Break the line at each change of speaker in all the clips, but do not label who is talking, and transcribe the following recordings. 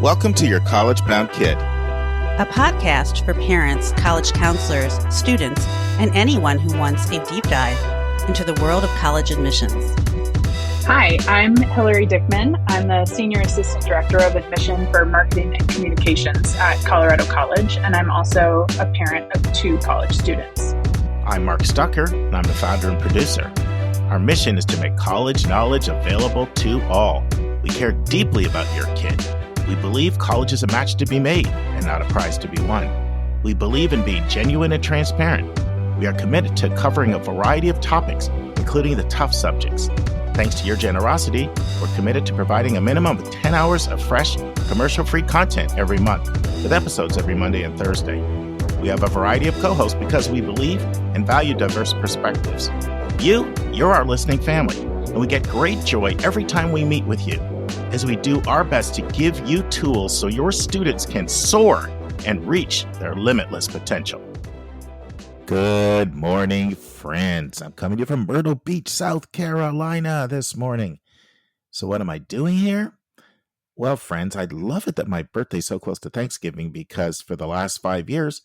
Welcome to Your College Bound Kid,
a podcast for parents, college counselors, students, and anyone who wants a deep dive into the world of college admissions.
Hi, I'm Hillary Dickman. I'm the Senior Assistant Director of Admission for Marketing and Communications at Colorado College, and I'm also a parent of 2 college students.
I'm Mark Stucker, and I'm the founder and producer. Our mission is to make college knowledge available to all. We care deeply about your kid. We believe college is a match to be made and not a prize to be won. We believe in being genuine and transparent. We are committed to covering a variety of topics, including the tough subjects. Thanks to your generosity, we're committed to providing a minimum of 10 hours of fresh, commercial-free content every month, with episodes every Monday and Thursday. We have a variety of co-hosts because we believe and value diverse perspectives. You're our listening family, and we get great joy every time we meet with you, as we do our best to give you tools so your students can soar and reach their limitless potential. Good morning, friends. I'm coming to you from Myrtle Beach, South Carolina this morning. So what am I doing here? Well, friends, I love it that my birthday's so close to Thanksgiving because for the last 5 years,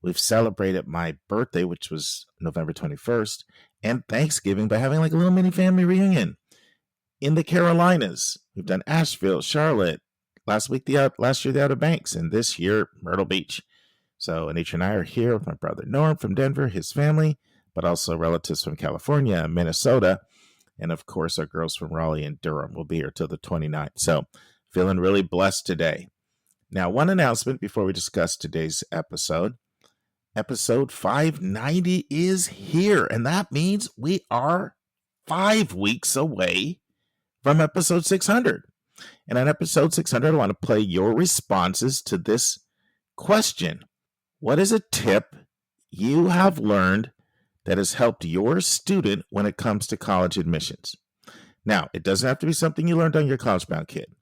we've celebrated my birthday, which was November 21st, and Thanksgiving by having like a little mini family reunion in the Carolinas. We've done Asheville, Charlotte, last year the Outer Banks, and this year Myrtle Beach. So Anitra and I are here with my brother Norm from Denver, his family, but also relatives from California, Minnesota, and of course our girls from Raleigh and Durham will be here till the 29th. So feeling really blessed today. Now, one announcement before we discuss today's episode. Episode 590 is here, and that means we are 5 weeks away from episode 600. And on episode 600, I want to play your responses to this question. What is a tip you have learned that has helped your student when it comes to college admissions? Now, it doesn't have to be something you learned on your College Bound Kid,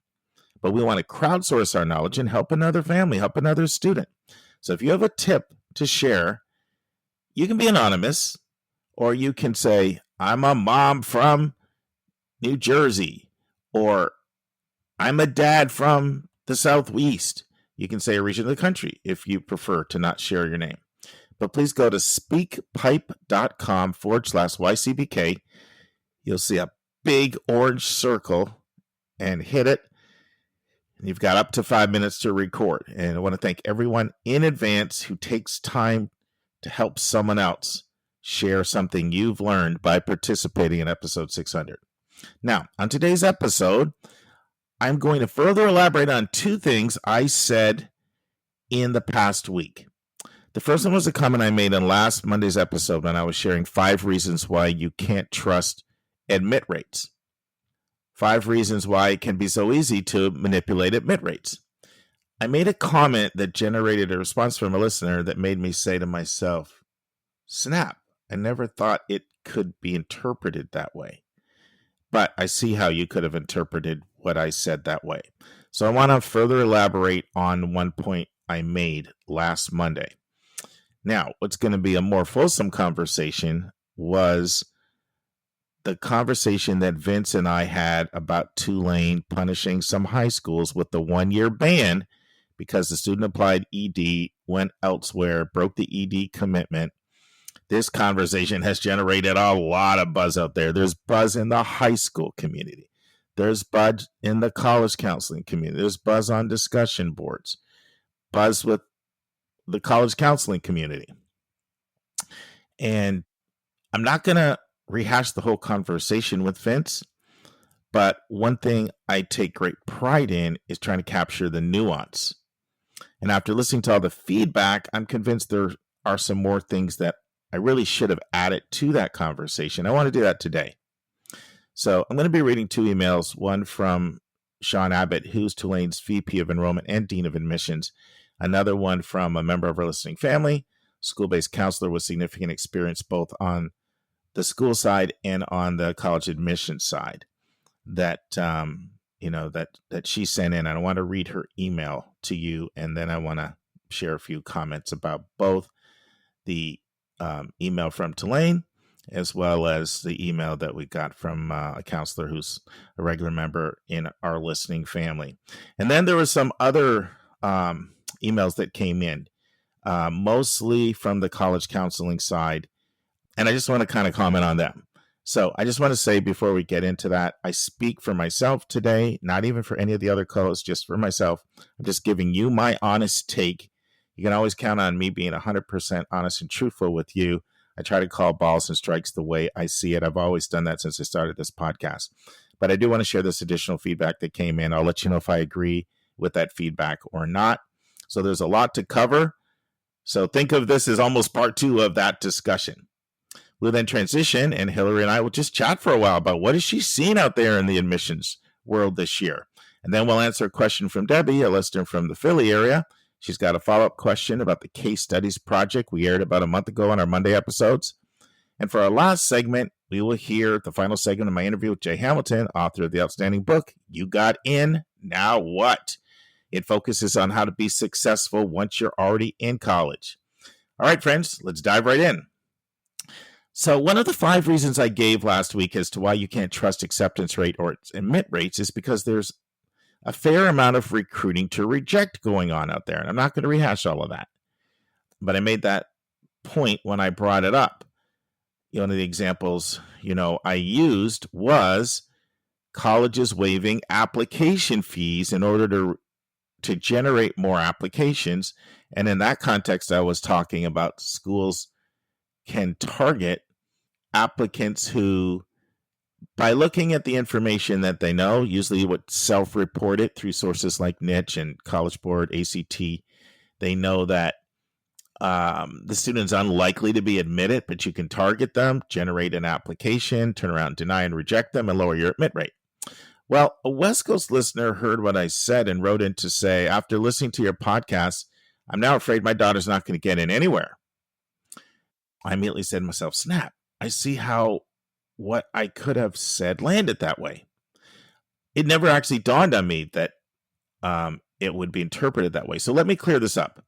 but we want to crowdsource our knowledge and help another family, help another student. So if you have a tip to share, you can be anonymous, or you can say, I'm a mom from New Jersey, or I'm a dad from the Southeast. You can say a region of the country if you prefer to not share your name. But please go to speakpipe.com/YCBK. You'll see a big orange circle and hit it. And you've got up to 5 minutes to record. And I want to thank everyone in advance who takes time to help someone else share something you've learned by participating in episode 600. Now, on today's episode, I'm going to further elaborate on 2 things I said in the past week. The first one was a comment I made on last Monday's episode when I was sharing 5 reasons why you can't trust admit rates. 5 reasons why it can be so easy to manipulate admit rates. I made a comment that generated a response from a listener that made me say to myself, snap, I never thought it could be interpreted that way. But I see how you could have interpreted what I said that way. So I want to further elaborate on one point I made last Monday. Now, what's going to be a more fulsome conversation was the conversation that Vince and I had about Tulane punishing some high schools with the 1-year ban because the student applied ED, went elsewhere, broke the ED commitment. This conversation has generated a lot of buzz out there. There's buzz in the high school community. There's buzz in the college counseling community. There's buzz on discussion boards. Buzz with the college counseling community. And I'm not going to rehash the whole conversation with Vince, but one thing I take great pride in is trying to capture the nuance. And after listening to all the feedback, I'm convinced there are some more things that I really should have added to that conversation. I want to do that today. So I'm going to be reading 2 emails, one from Sean Abbott, who's Tulane's VP of Enrollment and Dean of Admissions, another one from a member of our listening family, school-based counselor with significant experience both on the school side and on the college admissions side that she sent in. And I want to read her email to you, and then I want to share a few comments about both the email from Tulane as well as the email that we got from a counselor who's a regular member in our listening family. And then there were some other emails that came in, mostly from the college counseling side. And I just want to kind of comment on them. So I just want to say before we get into that, I speak for myself today, not even for any of the other co-hosts, just for myself. I'm just giving you my honest take. You can always count on me being 100% honest and truthful with you. I try to call balls and strikes the way I see it. I've always done that since I started this podcast. But I do want to share this additional feedback that came in. I'll let you know if I agree with that feedback or not. So there's a lot to cover. So think of this as almost part 2 of that discussion. We'll then transition, and Hillary and I will just chat for a while about what is she seeing out there in the admissions world this year. And then we'll answer a question from Debbie, a listener from the Philly area. She's got a follow-up question about the case studies project we aired about a month ago on our Monday episodes. And for our last segment, we will hear the final segment of my interview with Jay Hamilton, author of the outstanding book, You Got In, Now What? It focuses on how to be successful once you're already in college. All right, friends, let's dive right in. So one of the 5 reasons I gave last week as to why you can't trust acceptance rate or admit rates is because there's a fair amount of recruiting to reject going on out there. And I'm not going to rehash all of that. But I made that point when I brought it up. One of the examples, I used was colleges waiving application fees in order to generate more applications. And in that context, I was talking about schools can target applicants who, by looking at the information that they know, usually would self-report it through sources like Niche and College Board, ACT, they know that the student's unlikely to be admitted, but you can target them, generate an application, turn around, deny and reject them, and lower your admit rate. Well, a West Coast listener heard what I said and wrote in to say, after listening to your podcast, I'm now afraid my daughter's not going to get in anywhere. I immediately said to myself, snap, I see how what I could have said landed that way. It never actually dawned on me that it would be interpreted that way. So let me clear this up.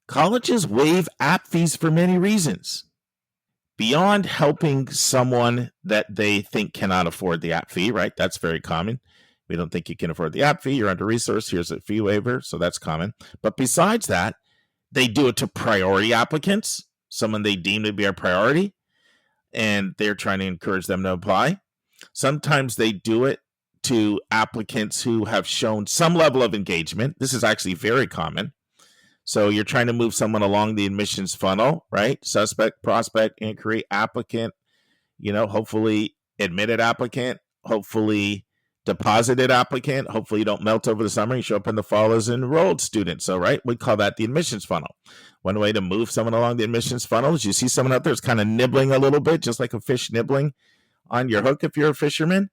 Colleges waive app fees for many reasons. Beyond helping someone that they think cannot afford the app fee, right? That's very common. We don't think you can afford the app fee. You're under-resourced. Here's a fee waiver. So that's common. But besides that, they do it to priority applicants, someone they deem to be a priority, and they're trying to encourage them to apply. Sometimes they do it to applicants who have shown some level of engagement. This is actually very common. So you're trying to move someone along the admissions funnel, right? Suspect, prospect, inquiry, applicant, hopefully admitted applicant, hopefully deposited applicant. Hopefully you don't melt over the summer. You show up in the fall as an enrolled student. So, right, we call that the admissions funnel. One way to move someone along the admissions funnel is you see someone out there is kind of nibbling a little bit, just like a fish nibbling on your hook if you're a fisherman.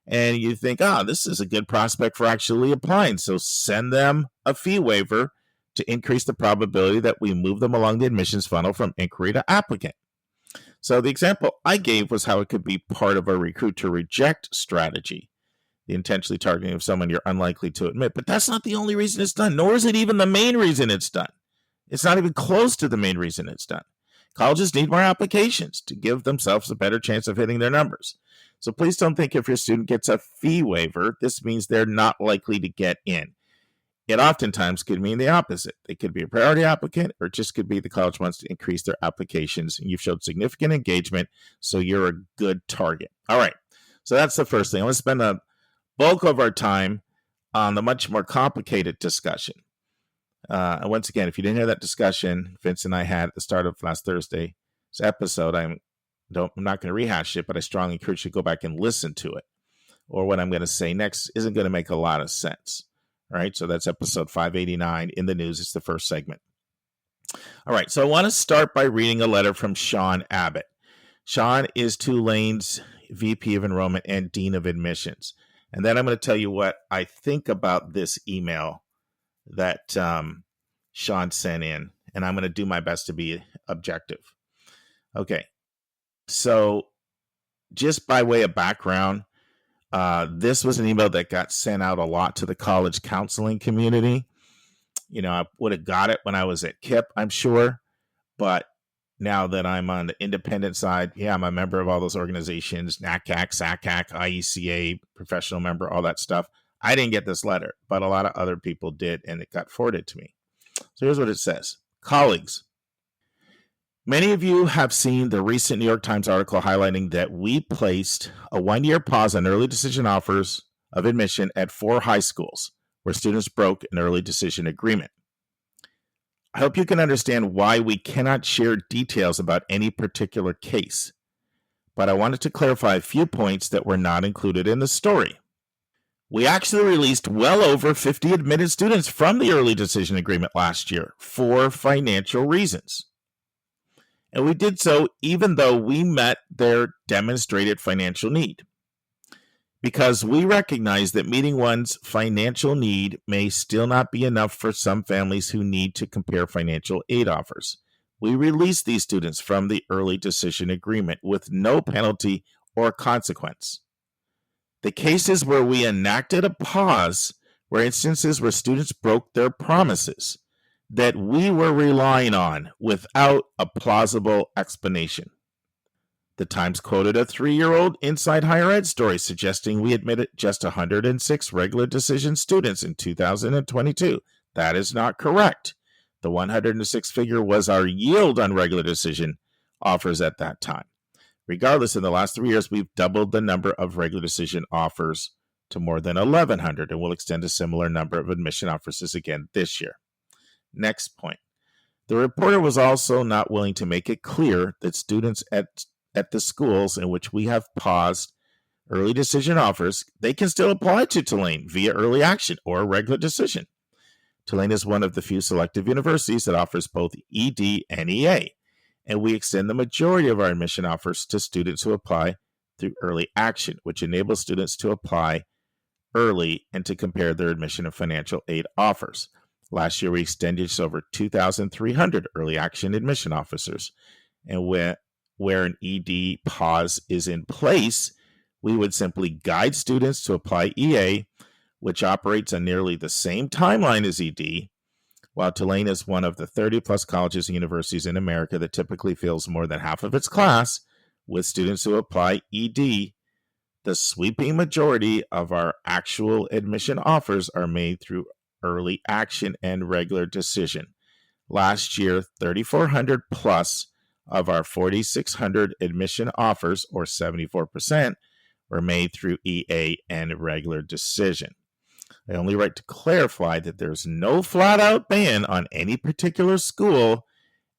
And you think, this is a good prospect for actually applying. So send them a fee waiver to increase the probability that we move them along the admissions funnel from inquiry to applicant. So the example I gave was how it could be part of a recruit to reject strategy, the intentionally targeting of someone you're unlikely to admit. But that's not the only reason it's done, nor is it even the main reason it's done. It's not even close to the main reason it's done. Colleges need more applications to give themselves a better chance of hitting their numbers. So please don't think if your student gets a fee waiver, this means they're not likely to get in. It oftentimes could mean the opposite. They could be a priority applicant, or it just could be the college wants to increase their applications, and you've showed significant engagement, so you're a good target. All right, so that's the first thing. I want to spend a bulk of our time on the much more complicated discussion. And once again, if you didn't hear that discussion Vince and I had at the start of last Thursday's episode, I'm not going to rehash it, but I strongly encourage you to go back and listen to it. Or what I'm going to say next isn't going to make a lot of sense. All right, so that's episode 589 in the news. It's the first segment. All right, so I want to start by reading a letter from Sean Abbott. Sean is Tulane's VP of Enrollment and Dean of Admissions. And then I'm going to tell you what I think about this email that Sean sent in, and I'm going to do my best to be objective. Okay, so just by way of background, this was an email that got sent out a lot to the college counseling community. I would have got it when I was at KIP, I'm sure, but now that I'm on the independent side, yeah, I'm a member of all those organizations, NACAC, SACAC, IECA, professional member, all that stuff. I didn't get this letter, but a lot of other people did, and it got forwarded to me. So here's what it says. Colleagues, many of you have seen the recent New York Times article highlighting that we placed a 1-year pause on early decision offers of admission at 4 high schools where students broke an early decision agreement. I hope you can understand why we cannot share details about any particular case, but I wanted to clarify a few points that were not included in the story. We actually released well over 50 admitted students from the early decision agreement last year for financial reasons. And we did so even though we met their demonstrated financial need, because we recognize that meeting one's financial need may still not be enough for some families who need to compare financial aid offers. We released these students from the early decision agreement with no penalty or consequence. The cases where we enacted a pause were instances where students broke their promises that we were relying on without a plausible explanation. The Times quoted a 3-year-old Inside Higher Ed story suggesting we admitted just 106 regular decision students in 2022. That is not correct. The 106 figure was our yield on regular decision offers at that time. Regardless, in the last 3 years, we've doubled the number of regular decision offers to more than 1,100, and we'll extend a similar number of admission offers again this year. Next point. The reporter was also not willing to make it clear that students at the schools in which we have paused early decision offers, they can still apply to Tulane via early action or regular decision. Tulane is one of the few selective universities that offers both ED and EA, and we extend the majority of our admission offers to students who apply through early action, which enables students to apply early and to compare their admission and financial aid offers. Last year, we extended to over 2,300 early action admission officers, and where an ED pause is in place, we would simply guide students to apply EA, which operates on nearly the same timeline as ED. While Tulane is one of the 30-plus colleges and universities in America that typically fills more than half of its class with students who apply ED, the sweeping majority of our actual admission offers are made through early action and regular decision. Last year, 3,400 plus of our 4,600 admission offers, or 74%, were made through EA and regular decision. I only write to clarify that there's no flat-out ban on any particular school,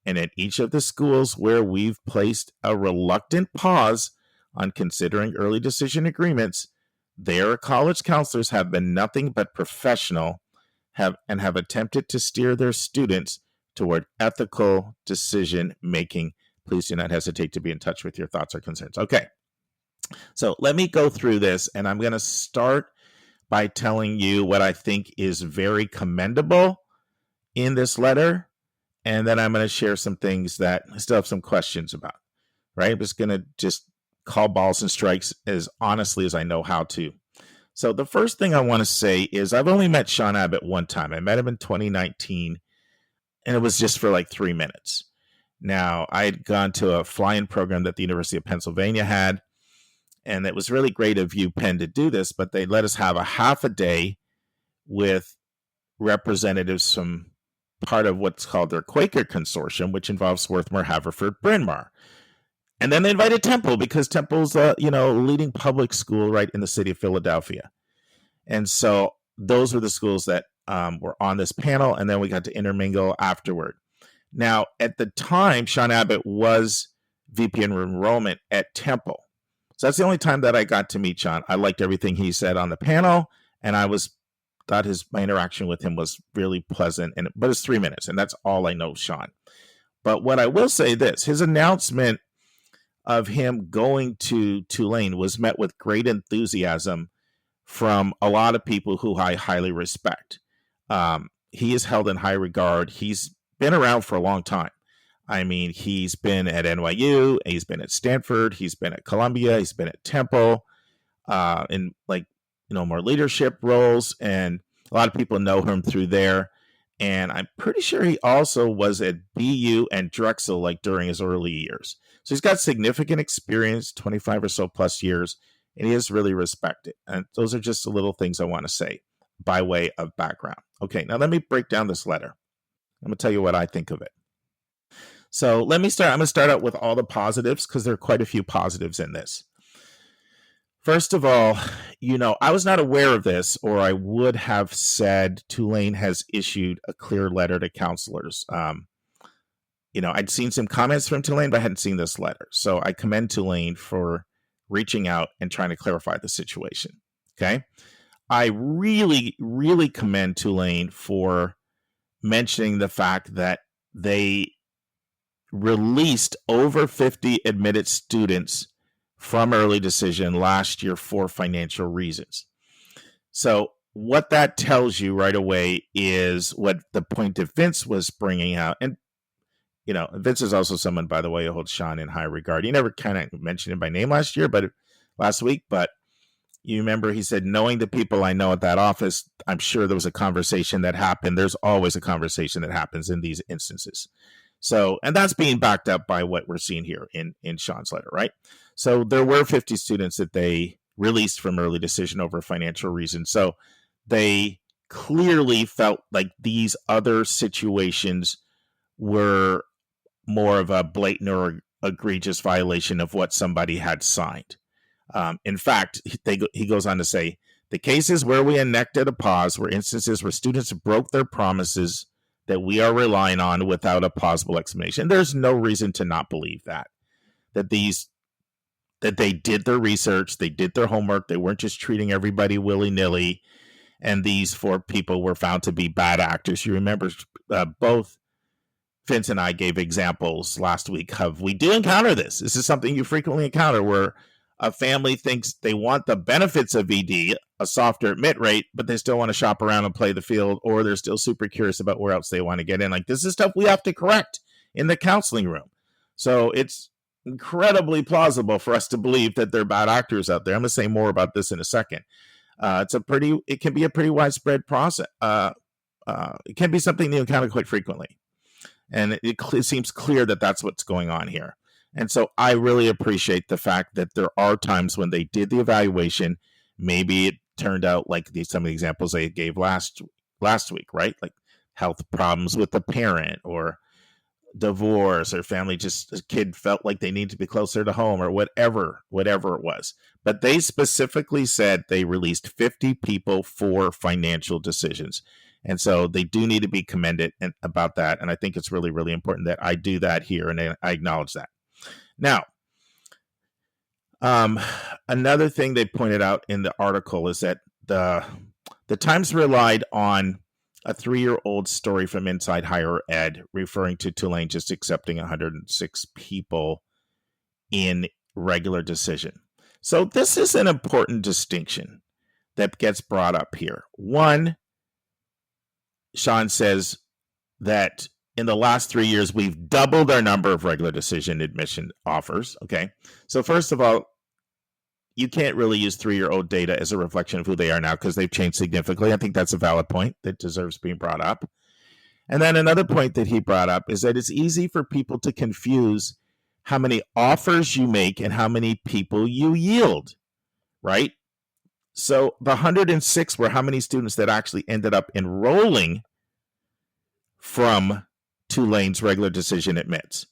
and at each of the schools where we've placed a reluctant pause on considering early decision agreements, their college counselors have been nothing but professional and have attempted to steer their students toward ethical decision making. Please do not hesitate to be in touch with your thoughts or concerns. Okay, so let me go through this, and I'm going to start by telling you what I think is very commendable in this letter, and then I'm going to share some things that I still have some questions about, right? I'm just going to call balls and strikes as honestly as I know how to. So the first thing I want to say is I've only met Sean Abbott one time. I met him in 2019, and it was just for like 3 minutes. Now, I had gone to a fly-in program that the University of Pennsylvania had, and it was really great of UPenn to do this, but they let us have a half a day with representatives from part of what's called their Quaker Consortium, which involves Swarthmore, Haverford, Bryn Mawr. And then they invited Temple because Temple's a leading public school right in the city of Philadelphia. And so those were the schools that were on this panel, and then we got to intermingle afterward. Now, at the time, Sean Abbott was VP enrollment at Temple. So that's the only time that I got to meet Sean. I liked everything he said on the panel, and I thought my interaction with him was really pleasant. But it's 3 minutes, and that's all I know Sean. But what I will say his announcement of him going to Tulane was met with great enthusiasm from a lot of people who I highly respect. He is held in high regard. He's been around for a long time. I mean, he's been at NYU, he's been at Stanford, he's been at Columbia, he's been at Temple, in more leadership roles, and a lot of people know him through there. And I'm pretty sure he also was at BU and Drexel like during his early years. So he's got significant experience, 25 or so plus years, and he is really respected. And those are just the little things I want to say by way of background. Okay, now let me break down this letter. I'm going to tell you what I think of it. So let me start. I'm going to start out with all the positives because there are quite a few positives in this. First of all, I was not aware of this, or I would have said Tulane has issued a clear letter to counselors. I'd seen some comments from Tulane, but I hadn't seen this letter. So I commend Tulane for reaching out and trying to clarify the situation. Okay. I really, really commend Tulane for mentioning the fact that they released over 50 admitted students from early decision last year for financial reasons. So what that tells you right away is what the point that Vince was bringing out. And, Vince is also someone, by the way, who holds Sean in high regard. He never kind of mentioned him by name last week, but you remember he said, knowing the people I know at that office, I'm sure there was a conversation that happened. There's always a conversation that happens in these instances. So, and that's being backed up by what we're seeing here in Sean's letter, right? So there were 50 students that they released from early decision over financial reasons. So they clearly felt like these other situations were more of a blatant or egregious violation of what somebody had signed. In fact, he goes on to say, the cases where we enacted a pause were instances where students broke their promises that we are relying on without a plausible explanation. There's no reason to not believe that they did their research, they did their homework, they weren't just treating everybody willy-nilly, and these 4 people were found to be bad actors. You remember both Vince and I gave examples last week of we do encounter this. This is something you frequently encounter where a family thinks they want the benefits of ED, a softer admit rate, but they still want to shop around and play the field, or they're still super curious about where else they want to get in. Like, this is stuff we have to correct in the counseling room. So it's incredibly plausible for us to believe that there are bad actors out there. I'm going to say more about this in a second. It can be a pretty widespread process. It can be something you encounter quite frequently. And it seems clear that that's what's going on here. And so I really appreciate the fact that there are times when they did the evaluation, maybe it turned out like some of the examples they gave last week, right? Like health problems with the parent or divorce or family, just a kid felt like they need to be closer to home or whatever it was. But they specifically said they released 50 people for financial decisions. And so they do need to be commended about that. And I think it's really, really important that I do that here and I acknowledge that. Now, another thing they pointed out in the article is that the Times relied on a 3-year-old story from Inside Higher Ed, referring to Tulane just accepting 106 people in regular decision. So this is an important distinction that gets brought up here. One, Sean says that in the last 3 years, we've doubled our number of regular decision admission offers. Okay. So first of all, you can't really use 3-year-old data as a reflection of who they are now because they've changed significantly. I think that's a valid point that deserves being brought up. And then another point that he brought up is that it's easy for people to confuse how many offers you make and how many people you yield, right? So the 106 were how many students that actually ended up enrolling from Tulane's regular decision admits.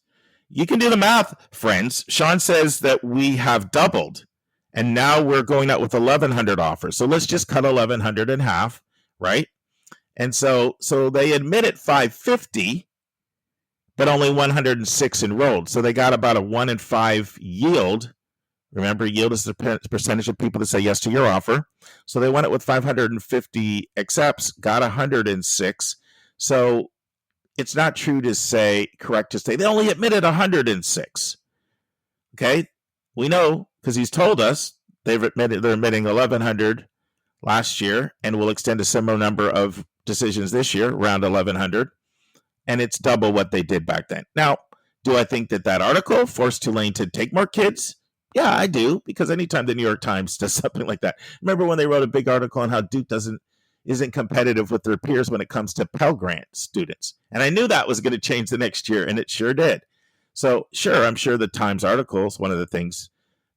You can do the math, friends. Sean says that we have doubled, and now we're going out with 1,100 offers. So let's just cut 1,100 in half, right? And so they admitted 550, but only 106 enrolled. So they got about a 1 in 5 yield. Remember, yield is the percentage of people that say yes to your offer. So they went it with 550 accepts, got 106. So it's not correct to say they only admitted 106. Okay, we know because he's told us they're admitting 1,100 last year, and will extend a similar number of decisions this year, around 1,100, and it's double what they did back then. Now, do I think that article forced Tulane to take more kids? Yeah, I do, because anytime the New York Times does something like that. Remember when they wrote a big article on how Duke doesn't isn't competitive with their peers when it comes to Pell Grant students. And I knew that was going to change the next year, and it sure did. So sure, I'm sure the Times article is one of the things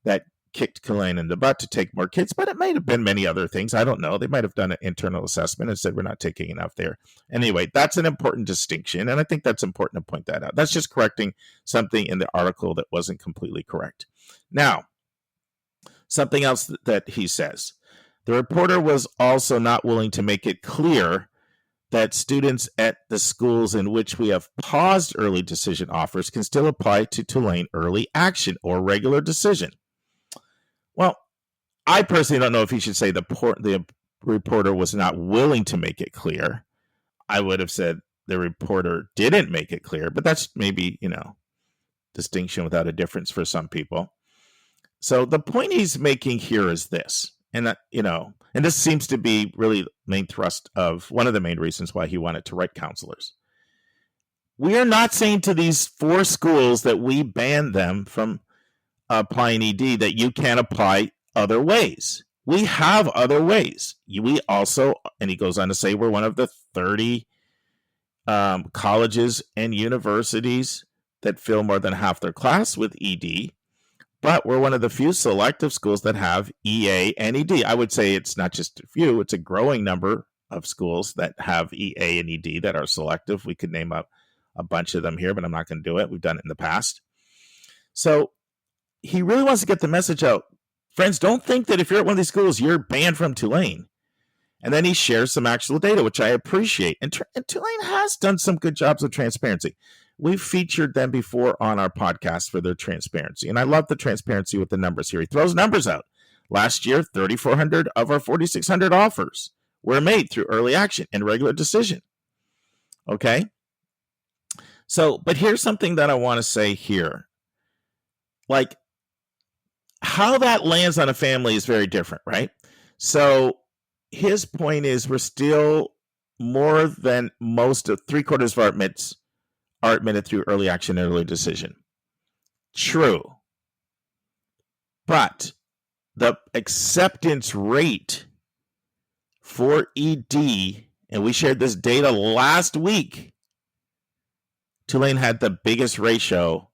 that kicked Tulane in the butt to take more kids, but it might have been many other things. I don't know. They might have done an internal assessment and said we're not taking enough there. Anyway, that's an important distinction, and I think that's important to point that out. That's just correcting something in the article that wasn't completely correct. Now, something else that he says. The reporter was also not willing to make it clear that students at the schools in which we have paused early decision offers can still apply to Tulane early action or regular decision. Well, I personally don't know if he should say the reporter was not willing to make it clear. I would have said the reporter didn't make it clear, but that's maybe, distinction without a difference for some people. So the point he's making here is this, and that, and this seems to be really main thrust of one of the main reasons why he wanted to write counselors. We are not saying to these 4 schools that we banned them from applying ED that you can't apply other ways. We have other ways. We also, and he goes on to say, we're one of the 30 colleges and universities that fill more than half their class with ED, but we're one of the few selective schools that have EA and ED. I would say it's not just a few, it's a growing number of schools that have EA and ED that are selective. We could name up a bunch of them here, but I'm not going to do it. We've done it in the past. So he really wants to get the message out. Friends, don't think that if you're at one of these schools, you're banned from Tulane. And then he shares some actual data, which I appreciate. And Tulane has done some good jobs of transparency. We've featured them before on our podcast for their transparency. And I love the transparency with the numbers here. He throws numbers out. Last year, 3,400 of our 4,600 offers were made through early action and regular decision. Okay? So, but here's something that I want to say here. Like, how that lands on a family is very different, right? So his point is we're still more than most of 3/4 of our admits are admitted through early action and early decision. True. But the acceptance rate for ED, and we shared this data last week, Tulane had the biggest ratio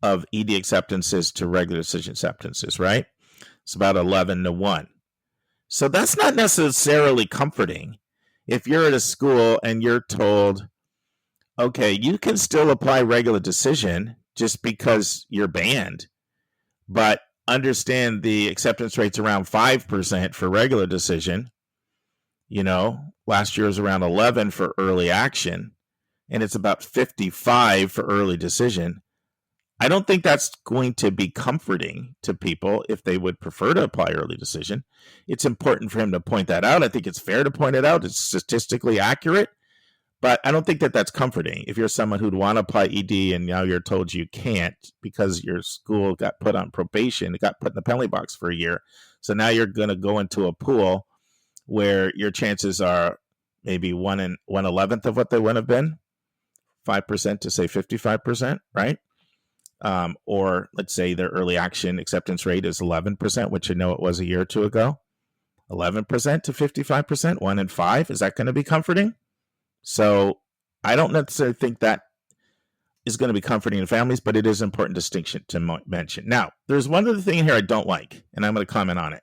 of ED acceptances to regular decision acceptances, right? It's about 11-1. So that's not necessarily comforting. If you're at a school and you're told, okay, you can still apply regular decision just because you're banned, but understand the acceptance rate's around 5% for regular decision. Last year was around 11 for early action, and it's about 55 for early decision. I don't think that's going to be comforting to people if they would prefer to apply early decision. It's important for him to point that out. I think it's fair to point it out. It's statistically accurate, but I don't think that that's comforting. If you're someone who'd want to apply ED and now you're told you can't because your school got put on probation, it got put in the penalty box for a year. So now you're going to go into a pool where your chances are maybe 1/11 of what they would have been, 5% to say 55%, right? Or let's say their early action acceptance rate is 11%, which I know it was a year or two ago. 11% to 55%, 1 in 5. Is that going to be comforting? So I don't necessarily think that is going to be comforting to families, but it is an important distinction to mention. Now, there's one other thing here I don't like, and I'm going to comment on it.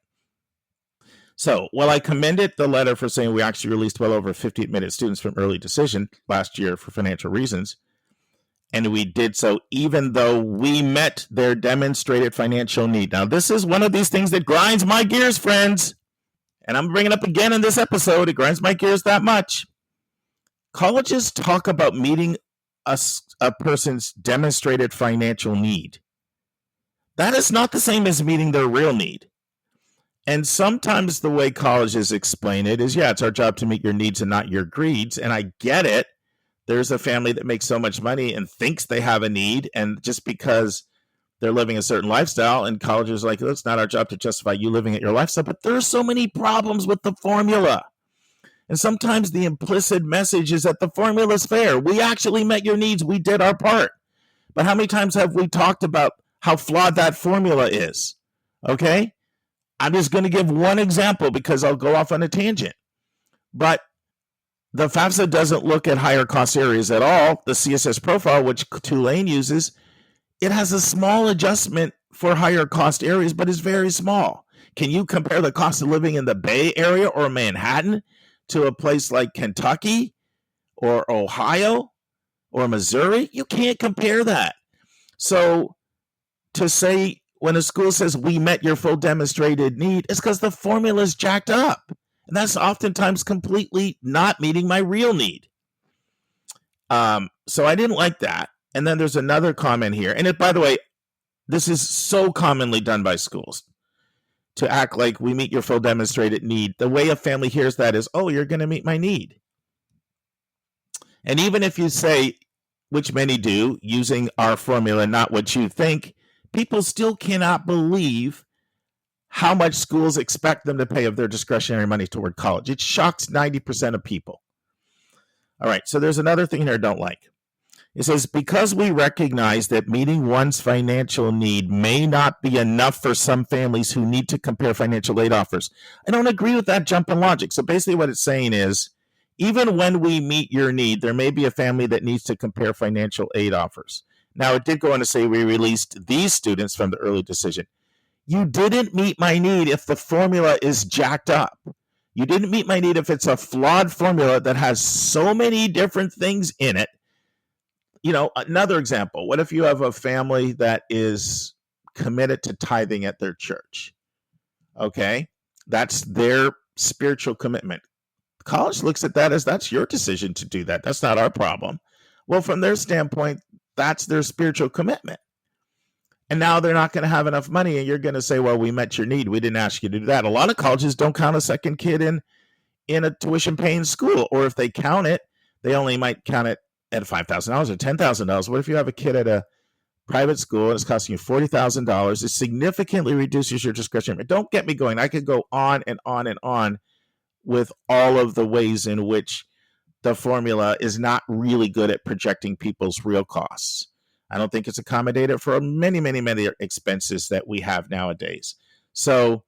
So while I commended the letter for saying we actually released well over 50 admitted students from early decision last year for financial reasons, and we did so even though we met their demonstrated financial need. Now, this is one of these things that grinds my gears, friends. And I'm bringing it up again in this episode. It grinds my gears that much. Colleges talk about meeting a person's demonstrated financial need. That is not the same as meeting their real need. And sometimes the way colleges explain it is, it's our job to meet your needs and not your greeds. And I get it. There's a family that makes so much money and thinks they have a need, and just because they're living a certain lifestyle, and colleges are like, it's not our job to justify you living at your lifestyle. But there are so many problems with the formula. And sometimes the implicit message is that the formula is fair. We actually met your needs. We did our part. But how many times have we talked about how flawed that formula is? Okay? I'm just going to give one example because I'll go off on a tangent. But the FAFSA doesn't look at higher cost areas at all. The CSS profile, which Tulane uses, it has a small adjustment for higher cost areas, but it's very small. Can you compare the cost of living in the Bay Area or Manhattan to a place like Kentucky or Ohio or Missouri? You can't compare that. So to say when a school says we met your full demonstrated need, it's because the formula is jacked up. And that's oftentimes completely not meeting my real need. So I didn't like that. And then there's another comment here. And by the way, this is so commonly done by schools to act like we meet your full demonstrated need. The way a family hears that is, oh, you're going to meet my need. And even if you say, which many do, using our formula, not what you think, people still cannot believe how much schools expect them to pay of their discretionary money toward college. It shocks 90% of people. All right, so there's another thing here I don't like. It says, because we recognize that meeting one's financial need may not be enough for some families who need to compare financial aid offers. I don't agree with that jump in logic. So basically what it's saying is, even when we meet your need, there may be a family that needs to compare financial aid offers. Now, it did go on to say we released these students from the early decision. You didn't meet my need if the formula is jacked up. You didn't meet my need if it's a flawed formula that has so many different things in it. You know, another example, what if you have a family that is committed to tithing at their church? Okay, that's their spiritual commitment. College looks at that as that's your decision to do that. That's not our problem. Well, from their standpoint, that's their spiritual commitment. And now they're not going to have enough money, and you're going to say, well, we met your need. We didn't ask you to do that. A lot of colleges don't count a second kid in a tuition-paying school, or if they count it, they only might count it at $5,000 or $10,000. What if you have a kid at a private school and it's costing you $40,000? It significantly reduces your discretion. Don't get me going. I could go on and on and on with all of the ways in which the formula is not really good at projecting people's real costs. I don't think it's accommodated for many, many, many expenses that we have nowadays. So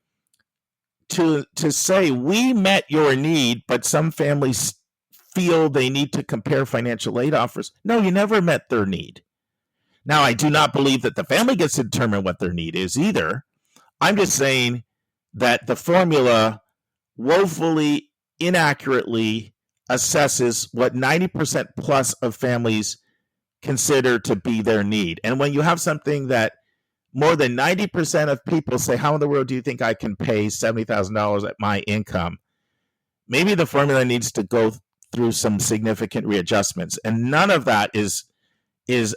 to say we met your need, but some families feel they need to compare financial aid offers. No, you never met their need. Now, I do not believe that the family gets to determine what their need is either. I'm just saying that the formula woefully inaccurately assesses what 90% plus of families consider to be their need. And when you have something that more than 90% of people say, how in the world do you think I can pay $70,000 at my income? Maybe the formula needs to go through some significant readjustments. And none of that is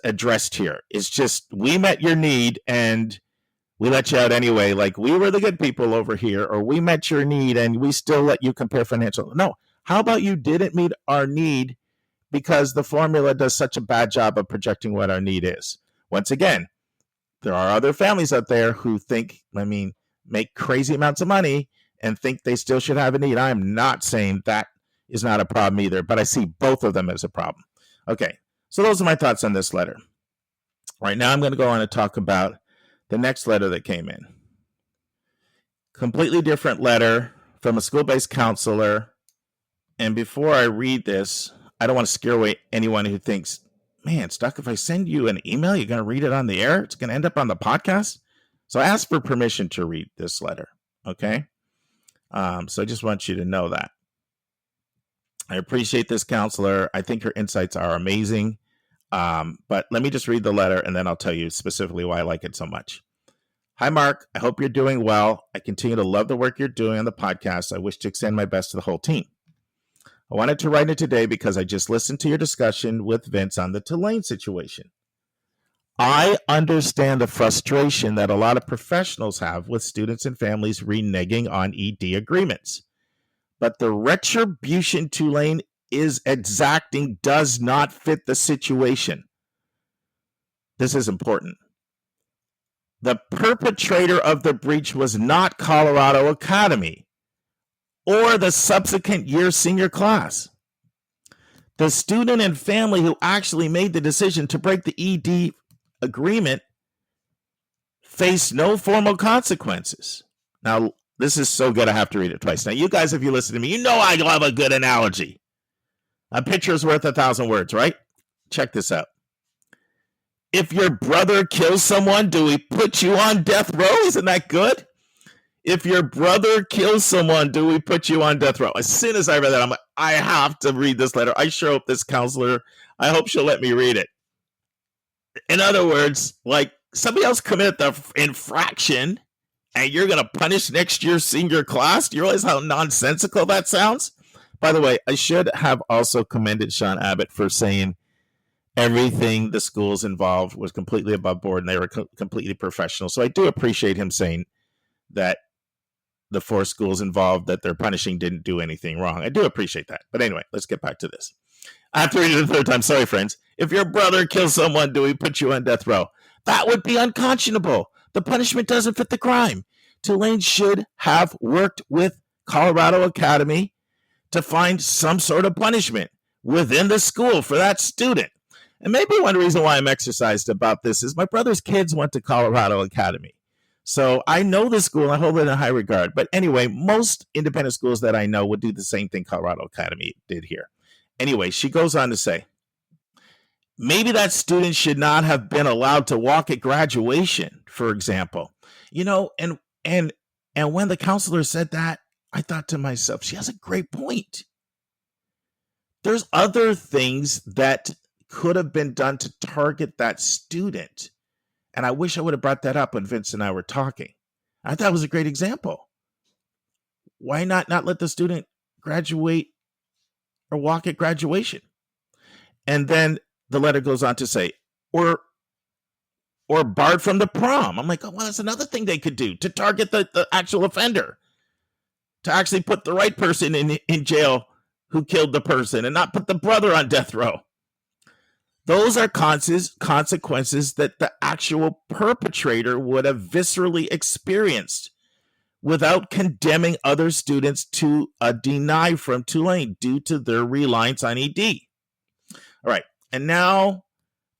addressed here. It's just, we met your need and we let you out anyway. Like, we were the good people over here, or we met your need and we still let you compare financial. No, how about you didn't meet our need because the formula does such a bad job of projecting what our need is? Once again, there are other families out there who think, make crazy amounts of money and think they still should have a need. I'm not saying that is not a problem either, but I see both of them as a problem. Okay, so those are my thoughts on this letter. All right, now I'm going to go on and talk about the next letter that came in. Completely different letter from a school-based counselor. And before I read this, I don't want to scare away anyone who thinks, man, Stuck, if I send you an email, you're going to read it on the air? It's going to end up on the podcast? So I asked for permission to read this letter, okay? So I just want you to know that. I appreciate this counselor. I think her insights are amazing. But let me just read the letter, and then I'll tell you specifically why I like it so much. Hi, Mark. I hope you're doing well. I continue to love the work you're doing on the podcast. I wish to extend my best to the whole team. I wanted to write it today because I just listened to your discussion with Vince on the Tulane situation. I understand the frustration that a lot of professionals have with students and families reneging on ED agreements. But the retribution Tulane is exacting does not fit the situation. This is important. The perpetrator of the breach was not Colorado Academy or the subsequent year senior class. The student and family who actually made the decision to break the ED agreement faced no formal consequences. Now, This is so good I have to read it twice. Now, you guys, if you listen to me, you know I love a good analogy. A picture is worth 1,000 words, right? Check this out. If your brother kills someone, do we put you on death row? Isn't that good? If your brother kills someone, do we put you on death row? As soon as I read that, I'm like, I have to read this letter. I sure hope this counselor, I hope she'll let me read it. In other words, like somebody else committed the infraction and you're going to punish next year's senior class? Do you realize how nonsensical that sounds? By the way, I should have also commended Sean Abbott for saying everything the schools involved was completely above board and they were completely professional. So I do appreciate him saying that the 4 schools involved that they're punishing didn't do anything wrong. I do appreciate that. But anyway, let's get back to this. I have to read it the 3rd time. Sorry, friends. If your brother kills someone, do we put you on death row? That would be unconscionable. The punishment doesn't fit the crime. Tulane should have worked with Colorado Academy to find some sort of punishment within the school for that student. And maybe one reason why I'm exercised about this is my brother's kids went to Colorado Academy. So I know the school, I hold it in high regard. But anyway, most independent schools that I know would do the same thing Colorado Academy did here. Anyway, she goes on to say, maybe that student should not have been allowed to walk at graduation, for example. You know, and when the counselor said that, I thought to myself, she has a great point. There's other things that could have been done to target that student. And I wish I would have brought that up when Vince and I were talking. I thought it was a great example. Why not let the student graduate or walk at graduation? And then the letter goes on to say, or barred from the prom. I'm like, oh, well, that's another thing they could do to target the actual offender, to actually put the right person in jail who killed the person and not put the brother on death row. Those are consequences that the actual perpetrator would have viscerally experienced without condemning other students to a deny from Tulane due to their reliance on ED. All right. And now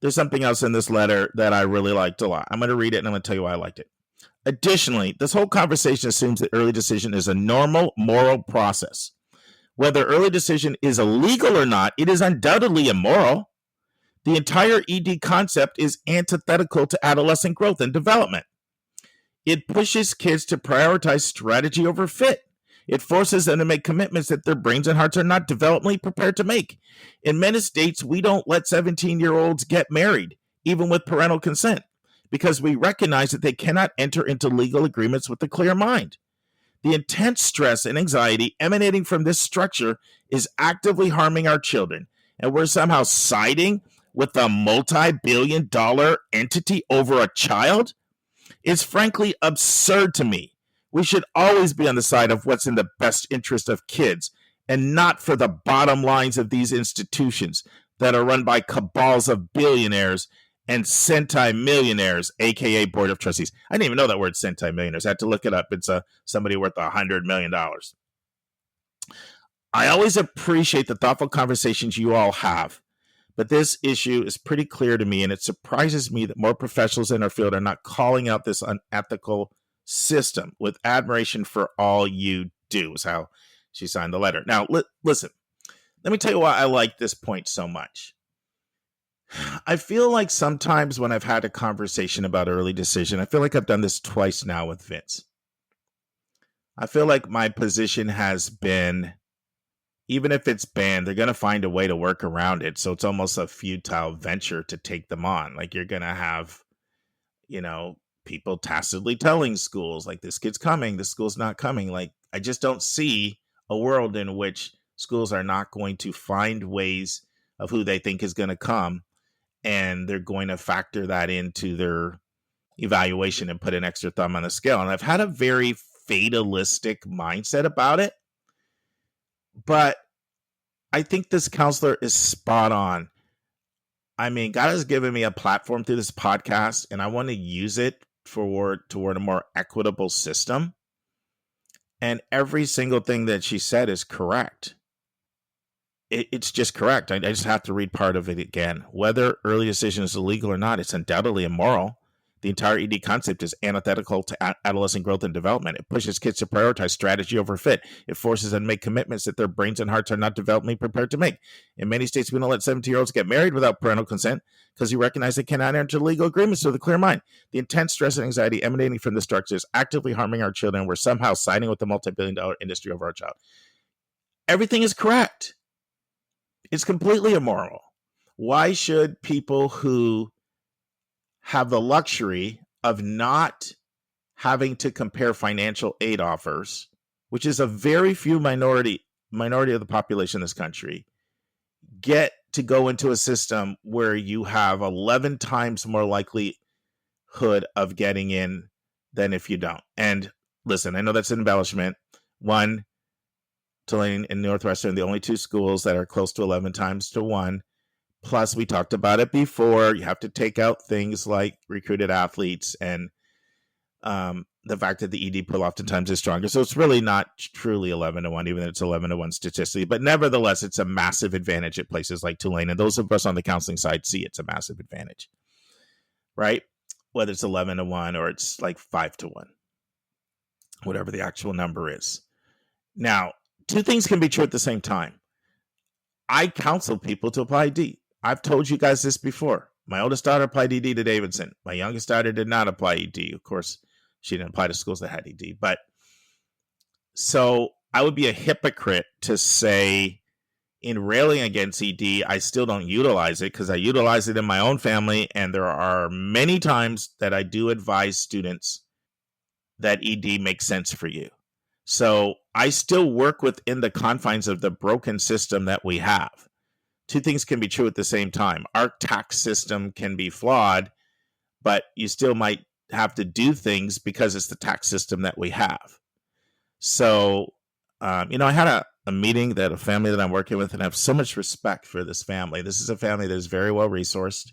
there's something else in this letter that I really liked a lot. I'm going to read it and I'm going to tell you why I liked it. Additionally, this whole conversation assumes that early decision is a normal moral process. Whether early decision is illegal or not, it is undoubtedly immoral. The entire ED concept is antithetical to adolescent growth and development. It pushes kids to prioritize strategy over fit. It forces them to make commitments that their brains and hearts are not developmentally prepared to make. In many states, we don't let 17-year-olds get married, even with parental consent, because we recognize that they cannot enter into legal agreements with a clear mind. The intense stress and anxiety emanating from this structure is actively harming our children, and we're somehow siding with a multi-billion-dollar entity over a child? It's frankly absurd to me. We should always be on the side of what's in the best interest of kids and not for the bottom lines of these institutions that are run by cabals of billionaires and centimillionaires, aka board of trustees. I didn't even know that word, centimillionaires. I had to look it up. It's somebody worth $100 million. I always appreciate the thoughtful conversations you all have, but this issue is pretty clear to me, and it surprises me that more professionals in our field are not calling out this unethical system. With admiration for all you do, is how she signed the letter. Now, listen, let me tell you why I like this point so much. I feel like sometimes when I've had a conversation about early decision, I feel like I've done this twice now with Vince. I feel like my position has been, even if it's banned, they're going to find a way to work around it. So it's almost a futile venture to take them on. Like you're going to have, people tacitly telling schools like, this kid's coming, this school's not coming. Like, I just don't see a world in which schools are not going to find ways of who they think is going to come. And they're going to factor that into their evaluation and put an extra thumb on the scale. And I've had a very fatalistic mindset about it. But I think this counselor is spot on. I mean, God has given me a platform through this podcast, and I want to use it toward a more equitable system. And every single thing that she said is correct. It's just correct. I just have to read part of it again. Whether early decision is illegal or not, it's undoubtedly immoral. The entire ED concept is antithetical to adolescent growth and development. It pushes kids to prioritize strategy over fit. It forces them to make commitments that their brains and hearts are not developmentally prepared to make. In many states, we don't let 17-year-olds get married without parental consent because we recognize they cannot enter legal agreements with a clear mind. The intense stress and anxiety emanating from this structure is actively harming our children. We're somehow siding with the multi-billion-dollar industry over our child. Everything is correct. It's completely immoral. Why should people who have the luxury of not having to compare financial aid offers, which is a very few minority of the population in this country, get to go into a system where you have 11 times more likelihood of getting in than if you don't? And listen, I know that's an embellishment. One, Tulane and Northwestern are the only two schools that are close to 11 times to 1. Plus, we talked about it before. You have to take out things like recruited athletes and the fact that the ED pool oftentimes is stronger. So it's really not truly 11 to 1, even though it's 11 to 1 statistically. But nevertheless, it's a massive advantage at places like Tulane. And those of us on the counseling side see it's a massive advantage, right? Whether it's 11 to 1 or it's like 5 to 1, whatever the actual number is. Now, two things can be true at the same time. I counsel people to apply ED. I've told you guys this before. My oldest daughter applied ED to Davidson. My youngest daughter did not apply ED. Of course, she didn't apply to schools that had ED. But so I would be a hypocrite to say in railing against ED, I still don't utilize it because I utilize it in my own family. And there are many times that I do advise students that ED makes sense for you. So I still work within the confines of the broken system that we have. Two things can be true at the same time. Our tax system can be flawed, but you still might have to do things because it's the tax system that we have. So, I had a meeting that a family that I'm working with, and I have so much respect for this family. This is a family that is very well resourced.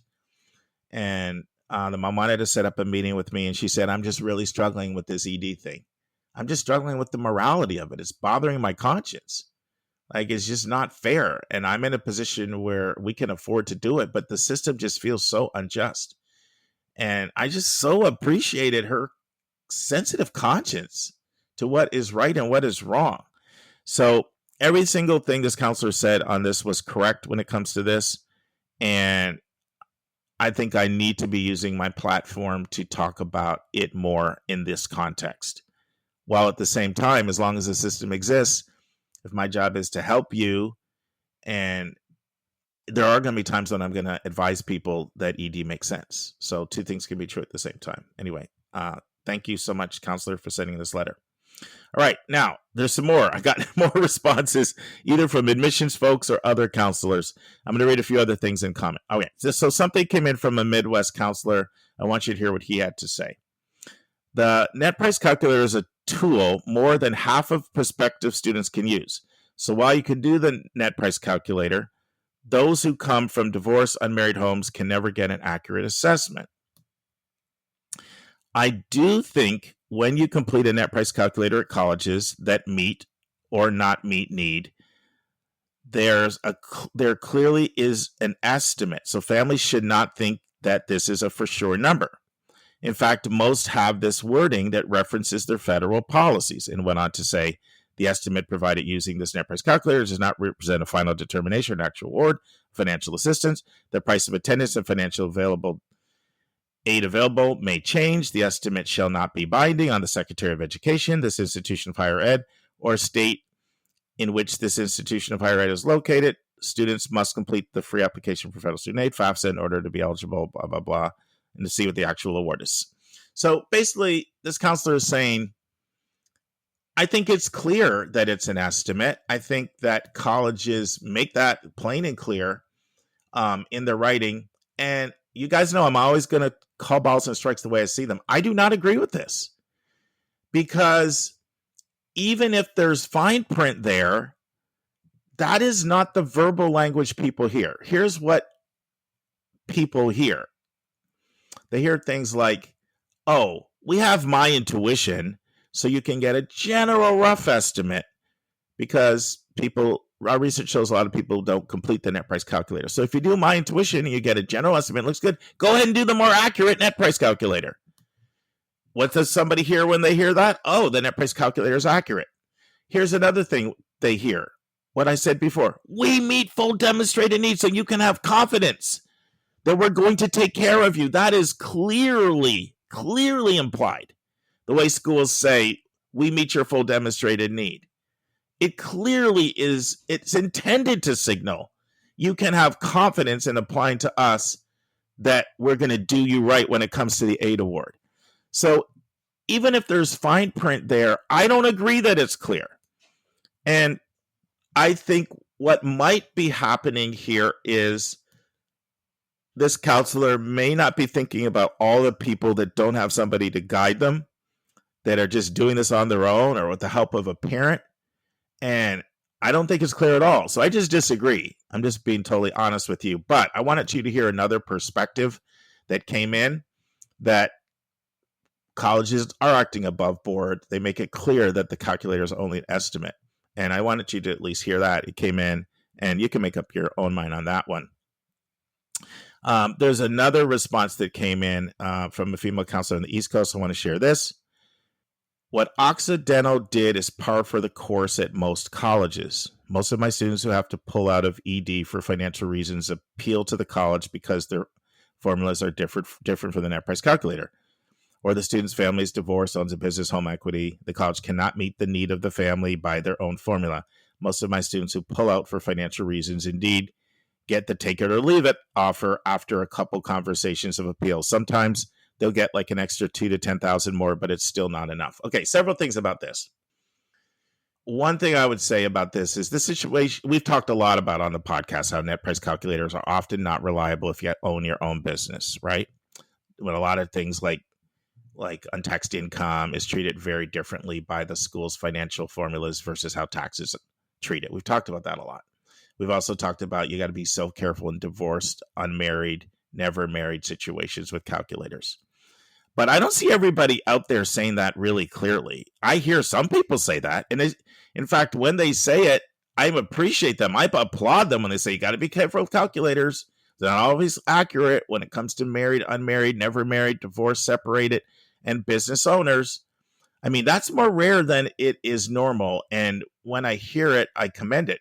And the mom wanted to set up a meeting with me, and she said, I'm just really struggling with this ED thing. I'm just struggling with the morality of it. It's bothering my conscience. Like, it's just not fair. And I'm in a position where we can afford to do it, but the system just feels so unjust. And I just so appreciated her sensitive conscience to what is right and what is wrong. So every single thing this counselor said on this was correct when it comes to this. And I think I need to be using my platform to talk about it more in this context. While at the same time, as long as the system exists, if my job is to help you, and there are going to be times when I'm going to advise people that ED makes sense. So two things can be true at the same time. Anyway, thank you so much, counselor, for sending this letter. All right, now there's some more. I got more responses either from admissions folks or other counselors. I'm going to read a few other things in comment. Okay, so something came in from a Midwest counselor. I want you to hear what he had to say. The net price calculator is a tool more than half of prospective students can use. So while you can do the net price calculator, those who come from divorced, unmarried homes can never get an accurate assessment. I do think when you complete a net price calculator at colleges that meet or not meet need, there clearly is an estimate. So families should not think that this is a for sure number. In fact, most have this wording that references their federal policies, and went on to say, the estimate provided using this net price calculator does not represent a final determination or actual award, financial assistance. The price of attendance and financial aid available may change. The estimate shall not be binding on the Secretary of Education, this institution of higher ed, or state in which this institution of higher ed is located. Students must complete the free application for federal student aid, FAFSA, in order to be eligible, blah, blah, blah, and to see what the actual award is. So basically, this counselor is saying, I think it's clear that it's an estimate. I think that colleges make that plain and clear in their writing. And you guys know I'm always going to call balls and strikes the way I see them. I do not agree with this, because even if there's fine print there, that is not the verbal language people hear. Here's what people hear. They hear things like, oh, we have my intuition, so you can get a general rough estimate, because people our research shows a lot of people don't complete the net price calculator. So if you do my intuition and you get a general estimate, looks good, go ahead and do the more accurate net price calculator. What does somebody hear when they hear that? Oh, the net price calculator is accurate. Here's another thing they hear. What I said before, we meet full demonstrated needs, so you can have confidence that we're going to take care of you. That is clearly implied. The way schools say, we meet your full demonstrated need. It clearly is, it's intended to signal you can have confidence in applying to us that we're going to do you right when it comes to the aid award. So even if there's fine print there, I don't agree that it's clear. And I think what might be happening here is this counselor may not be thinking about all the people that don't have somebody to guide them, that are just doing this on their own or with the help of a parent. And I don't think it's clear at all. So I just disagree. I'm just being totally honest with you. But I wanted you to hear another perspective that came in, that colleges are acting above board. They make it clear that the calculator is only an estimate. And I wanted you to at least hear that. It came in, and you can make up your own mind on that one. There's another response that came in from a female counselor on the East Coast. I want to share this. What Occidental did is par for the course at most colleges. Most of my students who have to pull out of ED for financial reasons appeal to the college because their formulas are different for the net price calculator. Or the student's family is divorced, owns a business, home equity. The college cannot meet the need of the family by their own formula. Most of my students who pull out for financial reasons indeed get the take it or leave it offer after a couple conversations of appeal. Sometimes they'll get like an extra 2 to 10,000 more, but it's still not enough. Okay, several things about this. One thing I would say about this is this situation we've talked a lot about on the podcast, how net price calculators are often not reliable if you own your own business, right? When a lot of things like untaxed income is treated very differently by the school's financial formulas versus how taxes treat it. We've talked about that a lot. We've also talked about you got to be so careful in divorced, unmarried, never married situations with calculators. But I don't see everybody out there saying that really clearly. I hear some people say that. And in fact, when they say it, I appreciate them. I applaud them when they say you got to be careful with calculators. They're not always accurate when it comes to married, unmarried, never married, divorced, separated, and business owners. I mean, that's more rare than it is normal. And when I hear it, I commend it.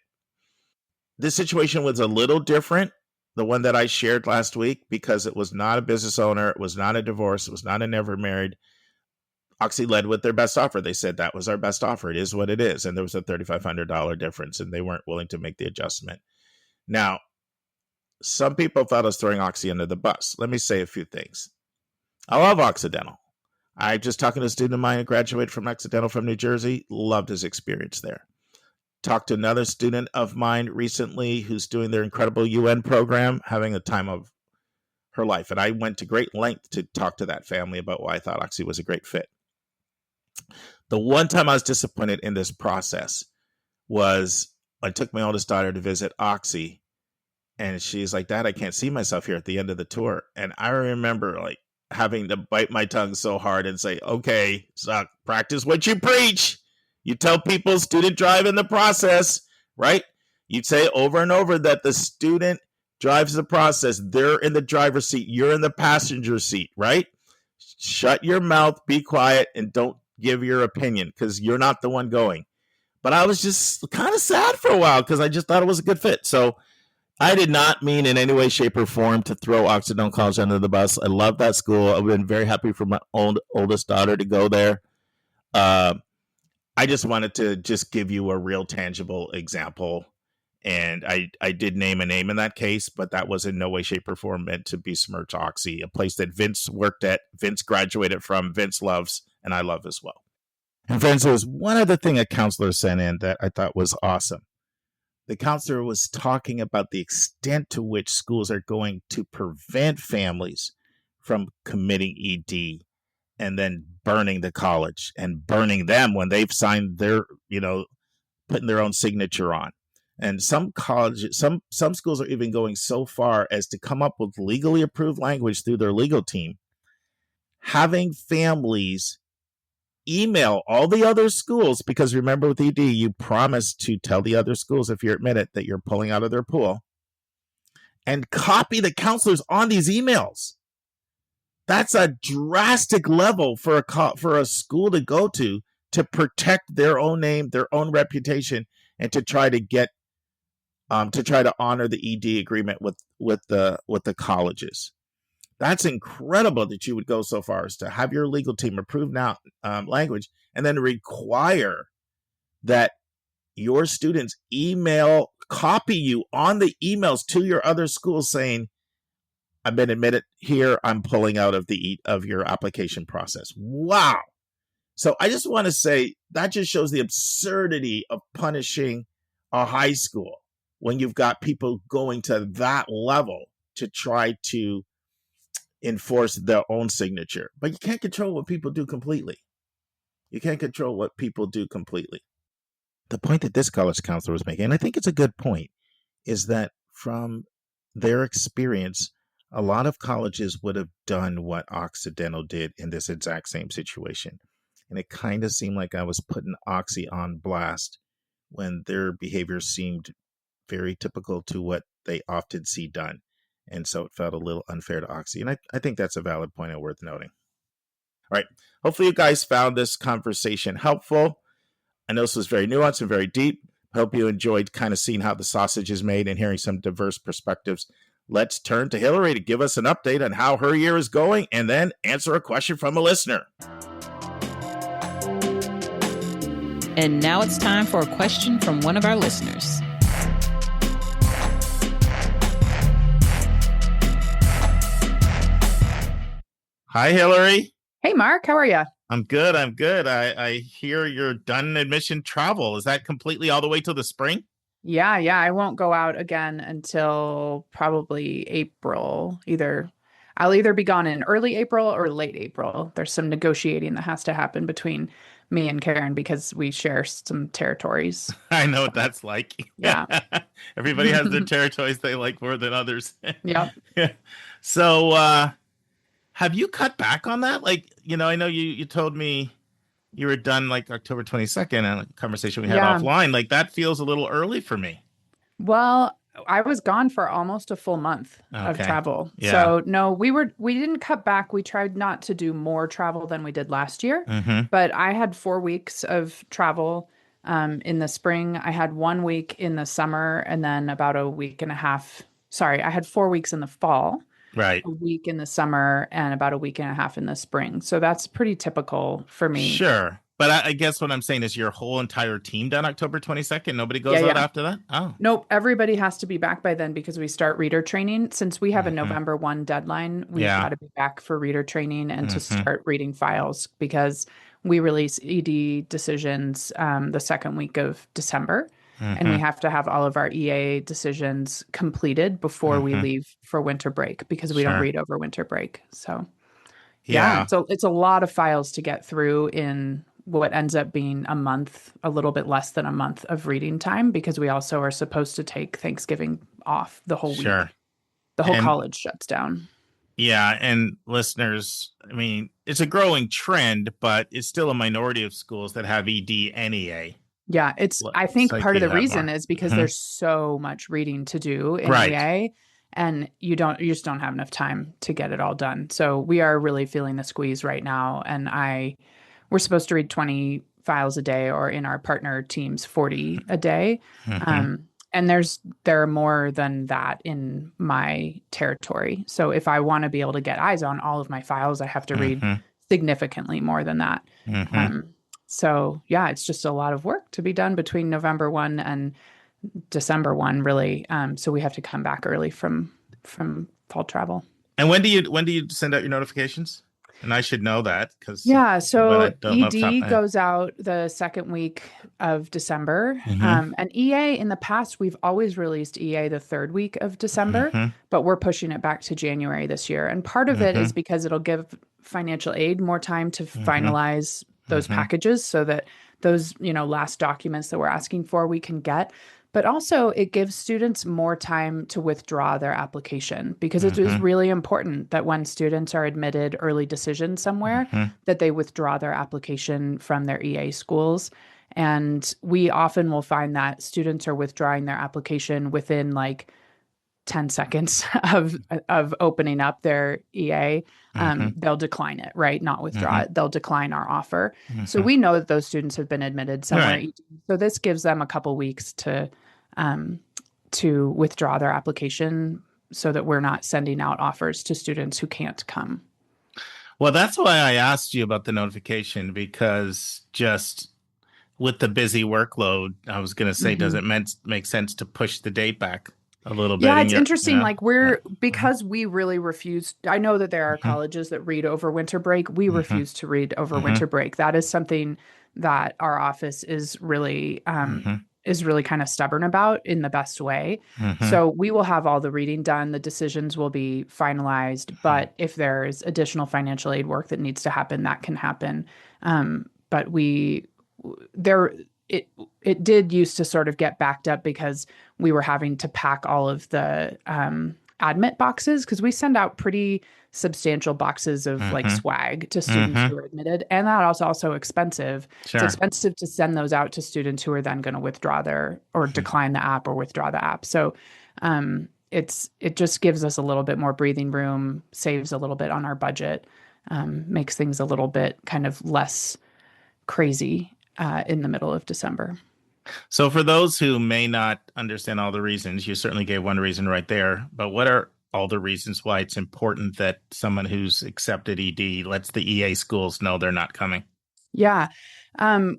This situation was a little different, the one that I shared last week, because it was not a business owner. It was not a divorce. It was not a never married. Oxy led with their best offer. They said that was our best offer. It is what it is. And there was a $3,500 difference, and they weren't willing to make the adjustment. Now, some people thought I was throwing Oxy under the bus. Let me say a few things. I love Occidental. I just talking to a student of mine who graduated from Occidental from New Jersey, loved his experience there. Talked to another student of mine recently who's doing their incredible UN program, having the time of her life. And I went to great length to talk to that family about why I thought Oxy was a great fit. The one time I was disappointed in this process was I took my oldest daughter to visit Oxy, and she's like, Dad, I can't see myself here at the end of the tour. And I remember like having to bite my tongue so hard and say, okay, so practice what you preach. You tell people student drive in the process, right? You'd say over and over that the student drives the process. They're in the driver's seat. You're in the passenger seat, right? Shut your mouth, be quiet, and don't give your opinion because you're not the one going. But I was just kind of sad for a while because I just thought it was a good fit. So I did not mean in any way, shape, or form to throw Occidental College under the bus. I love that school. I've been very happy for my oldest daughter to go there. I just wanted to just give you a real tangible example. And I did name a name in that case, but that was in no way, shape, or form meant to besmirch Oxy, a place that Vince worked at, Vince graduated from, Vince loves, and I love as well. And friends, there was one other thing a counselor sent in that I thought was awesome. The counselor was talking about the extent to which schools are going to prevent families from committing ED and then burning the college and burning them when they've signed their, putting their own signature on. And some colleges, some schools are even going so far as to come up with legally approved language through their legal team, having families email all the other schools, because remember with ED, you promise to tell the other schools if you're admitted that you're pulling out of their pool, and copy the counselors on these emails. That's a drastic level for a school to go to protect their own name, their own reputation, and to try to get to try to honor the ED agreement with the colleges. That's incredible that you would go so far as to have your legal team approve now language and then require that your students copy you on the emails to your other schools saying, I've been admitted here, I'm pulling out of your application process. Wow. So I just want to say that just shows the absurdity of punishing a high school when you've got people going to that level to try to enforce their own signature. But you can't control what people do completely. You can't control what people do completely. The point that this college counselor was making, and I think it's a good point, is that from their experience, a lot of colleges would have done what Occidental did in this exact same situation. And it kind of seemed like I was putting Oxy on blast when their behavior seemed very typical to what they often see done. And so it felt a little unfair to Oxy. And I think that's a valid point and worth noting. All right. Hopefully you guys found this conversation helpful. I know this was very nuanced and very deep. I hope you enjoyed kind of seeing how the sausage is made and hearing some diverse perspectives. Let's turn to Hillary to give us an update on how her year is going and then answer a question from a listener.
And now it's time for a question from one of our listeners.
Hi, Hillary.
Hey, Mark. How are you?
I'm good. I hear you're done admission travel. Is that completely all the way till the spring?
Yeah. I won't go out again until probably April. I'll either be gone in early April or late April. There's some negotiating that has to happen between me and Karen because we share some territories.
I know what that's like.
Yeah.
Everybody has their territories they like more than others.
Yep.
So, have you cut back on that? Like, I know you told me you were done like October 22nd in a conversation we had offline. Like that feels a little early for me.
Well, I was gone for almost a full month of travel.
Yeah.
So no, we didn't cut back. We tried not to do more travel than we did last year, but I had 4 weeks of travel in the spring. I had 1 week in the summer and then about a week and a half. Sorry, I had 4 weeks in the fall.
Right.
A week in the summer and about a week and a half in the spring. So that's pretty typical for me.
Sure. But I guess what I'm saying is your whole entire team done October 22nd? Nobody goes out after that? Oh.
Nope. Everybody has to be back by then because we start reader training. Since we have a November 1 deadline, we've got to be back for reader training and to start reading files because we release ED decisions the second week of December. And we have to have all of our EA decisions completed before we leave for winter break because we don't read over winter break. So, so it's a lot of files to get through in what ends up being a month, a little bit less than a month of reading time because we also are supposed to take Thanksgiving off the whole week. The whole college shuts down.
Yeah. And listeners, I mean, it's a growing trend, but it's still a minority of schools that have ED and EA.
Yeah, I think part of the reason is because there's so much reading to do in EA and you just don't have enough time to get it all done. So we are really feeling the squeeze right now. And we're supposed to read 20 files a day or in our partner teams, 40 a day. And there are more than that in my territory. So if I want to be able to get eyes on all of my files, I have to read significantly more than that. So yeah, it's just a lot of work to be done between November 1 and December 1, really. So we have to come back early from fall travel.
And when do you send out your notifications? And I should know that because
so ED goes out the second week of December. And EA in the past we've always released EA the third week of December, but we're pushing it back to January this year. And part of it is because it'll give financial aid more time to finalize those packages so that those, last documents that we're asking for, we can get. But also, it gives students more time to withdraw their application because it is really important that when students are admitted early decision somewhere, that they withdraw their application from their EA schools. And we often will find that students are withdrawing their application within like 10 seconds of opening up their EA. They'll decline it, right? Not withdraw it. They'll decline our offer. So we know that those students have been admitted somewhere.
Right.
So this gives them a couple weeks to withdraw their application so that we're not sending out offers to students who can't come.
Well, that's why I asked you about the notification, because just with the busy workload, I was going to say, does it make sense to push the date back a little bit?
Yeah, it's interesting. Like because we really refuse. I know that there are colleges that read over winter break. We refuse to read over winter break. That is something that our office is really kind of stubborn about in the best way. So we will have all the reading done. The decisions will be finalized. But if there's additional financial aid work that needs to happen, that can happen. But it did used to sort of get backed up because we were having to pack all of the admit boxes, because we send out pretty substantial boxes of like swag to students who are admitted. And that is also expensive.
Sure.
It's expensive to send those out to students who are then going to withdraw or decline the app or withdraw the app. So it just gives us a little bit more breathing room, saves a little bit on our budget, makes things a little bit kind of less crazy in the middle of December.
So for those who may not understand all the reasons, you certainly gave one reason right there, but what are all the reasons why it's important that someone who's accepted ED lets the EA schools know they're not coming?
Yeah.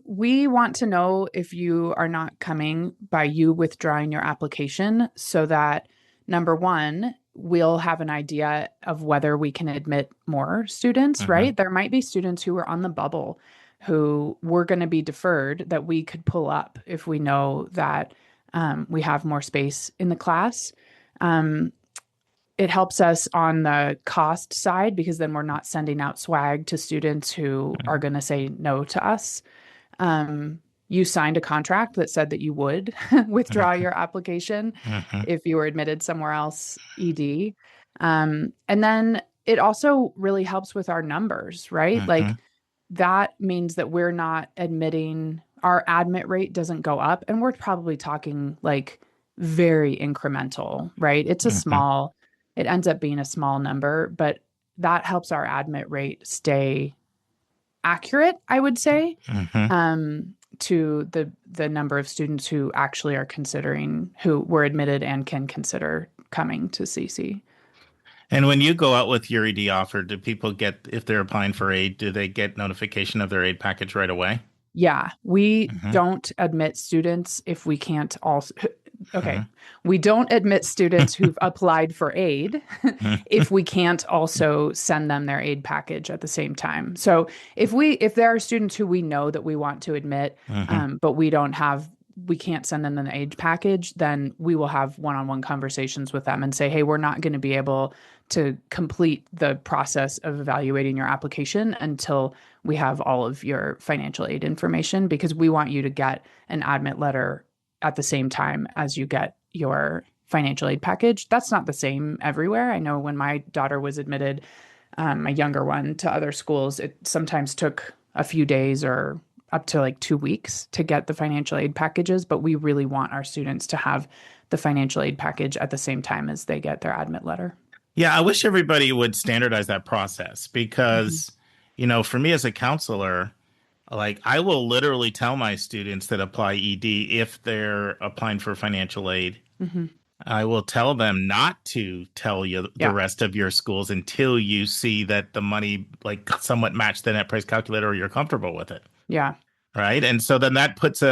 We want to know if you are not coming by you withdrawing your application, so that, number one, we'll have an idea of whether we can admit more students, right? There might be students who are on the bubble who we're going to be deferred that we could pull up if we know that we have more space in the class. It helps us on the cost side because then we're not sending out swag to students who are going to say no to us. You signed a contract that said that you would withdraw your application if you were admitted somewhere else ED. And then it also really helps with our numbers, right? Like that means that we're not admitting, our admit rate doesn't go up, and we're probably talking like very incremental, right? It's it ends up being a small number, but that helps our admit rate stay accurate, I would say, to the number of students who actually are considering, who were admitted and can consider coming to CC.
And when you go out with your ED offer, do people get, if they're applying for aid, do they get notification of their aid package right away?
Yeah, we don't admit students if we can't also. Okay, we don't admit students who've applied for aid if we can't also send them their aid package at the same time. So if there are students who we know that we want to admit, but we can't send them an aid package, then we will have one-on-one conversations with them and say, hey, we're not going to be able to complete the process of evaluating your application until we have all of your financial aid information, because we want you to get an admit letter at the same time as you get your financial aid package. That's not the same everywhere. I know when my daughter was admitted, my younger one, to other schools, it sometimes took a few days or up to like 2 weeks to get the financial aid packages, but we really want our students to have the financial aid package at the same time as they get their admit letter.
Yeah, I wish everybody would standardize that process because, for me as a counselor, like I will literally tell my students that apply ED if they're applying for financial aid. I will tell them not to tell you the rest of your schools until you see that the money like somewhat matched the net price calculator or you're comfortable with it.
Yeah.
Right. And so then that puts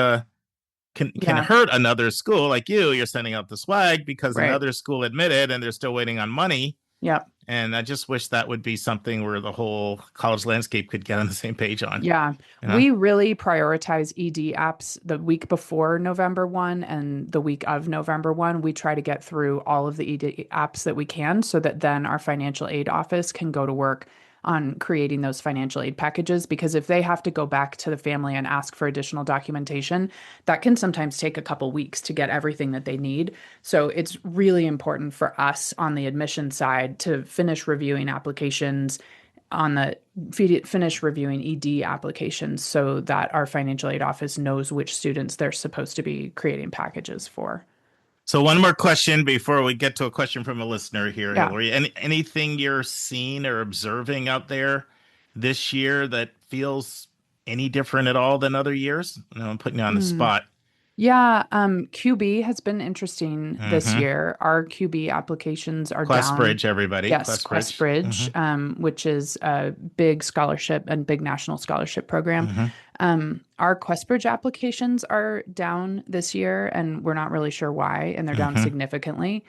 can hurt another school like you're sending out the swag because another school admitted and they're still waiting on money.
Yep.
And I just wish that would be something where the whole college landscape could get on the same page on.
Yeah. We really prioritize ED apps the week before November 1 and the week of November 1. We try to get through all of the ED apps that we can so that then our financial aid office can go to work
on creating those financial aid packages, because if they have to go back to the family and ask for additional documentation, that can sometimes take a couple weeks to get everything that they need. So it's really important for us on the admission side to finish reviewing applications, finish reviewing ED applications, so that our financial aid office knows which students they're supposed to be creating packages for.
So one more question before we get to a question from a listener here,
Yeah.
Hillary. Anything you're seeing or observing out there this year that feels any different at all than other years? I'm putting you on the spot.
Yeah, QB has been interesting this
Mhm.
year. Our QB applications are down.
Questbridge, everybody.
Yes, Questbridge, which is a big scholarship and big national scholarship program. Our Questbridge applications are down this year, and we're not really sure why, and they're down significantly.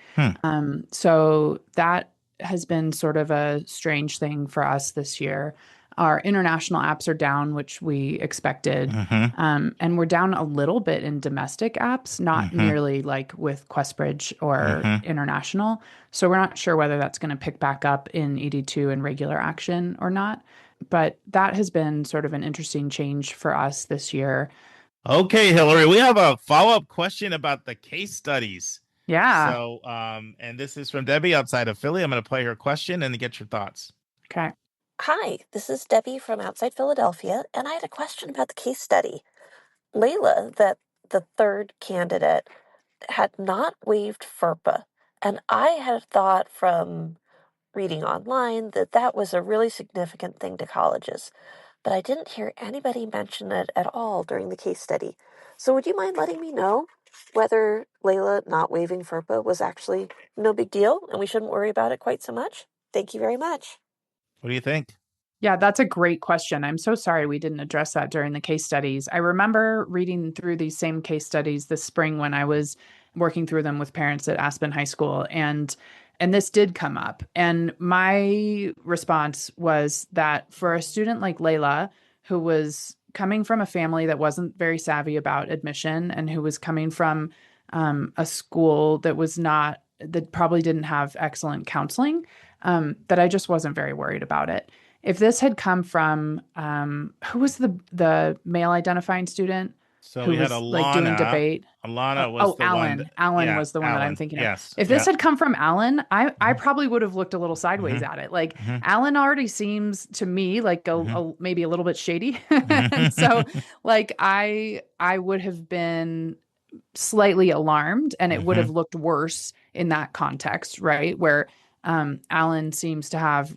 So that has been sort of a strange thing for us this year. Our international apps are down, which we expected. And we're down a little bit in domestic apps, not nearly like with Questbridge or international. So we're not sure whether that's going to pick back up in ED2 and regular action or not. But that has been sort of an interesting change for us this year.
Okay, Hillary, we have a follow-up question about the case studies.
Yeah.
So, and this is from Debbie outside of Philly. I'm going to play her question and get your thoughts.
Okay.
Hi, this is Debbie from outside Philadelphia, and I had a question about the case study. Layla, the third candidate, had not waived FERPA, and I had thought from reading online that was a really significant thing to colleges, but I didn't hear anybody mention it at all during the case study. So would you mind letting me know whether Layla not waiving FERPA was actually no big deal and we shouldn't worry about it quite so much? Thank you very much.
What do you think?
Yeah, that's a great question. I'm so sorry we didn't address that during the case studies. I remember reading through these same case studies this spring when I was working through them with parents at Aspen High School, and this did come up. And my response was that for a student like Layla, who was coming from a family that wasn't very savvy about admission and who was coming from a school that probably didn't have excellent counseling, that I just wasn't very worried about it. If this had come from who was the male identifying student?
So
who
we had
was
Alana.
Like doing debate.
Alana was the
Alan.
one.
Alan was the one that I'm thinking of.
Yes.
If this had come from Alan, I probably would have looked a little sideways at it. Like Alan already seems to me like maybe a little bit shady. And so like I would have been slightly alarmed, and it would have looked worse in that context, right? Where Alan seems to have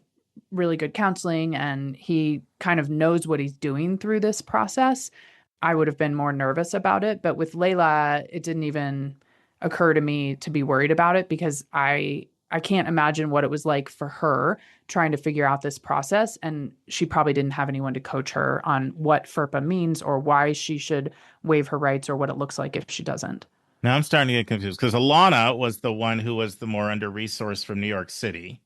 really good counseling and he kind of knows what he's doing through this process. I would have been more nervous about it. But with Layla, it didn't even occur to me to be worried about it, because I can't imagine what it was like for her trying to figure out this process. And she probably didn't have anyone to coach her on what FERPA means or why she should waive her rights or what it looks like if she doesn't.
Now I'm starting to get confused because Alana was the one who was the more under-resourced from New York City,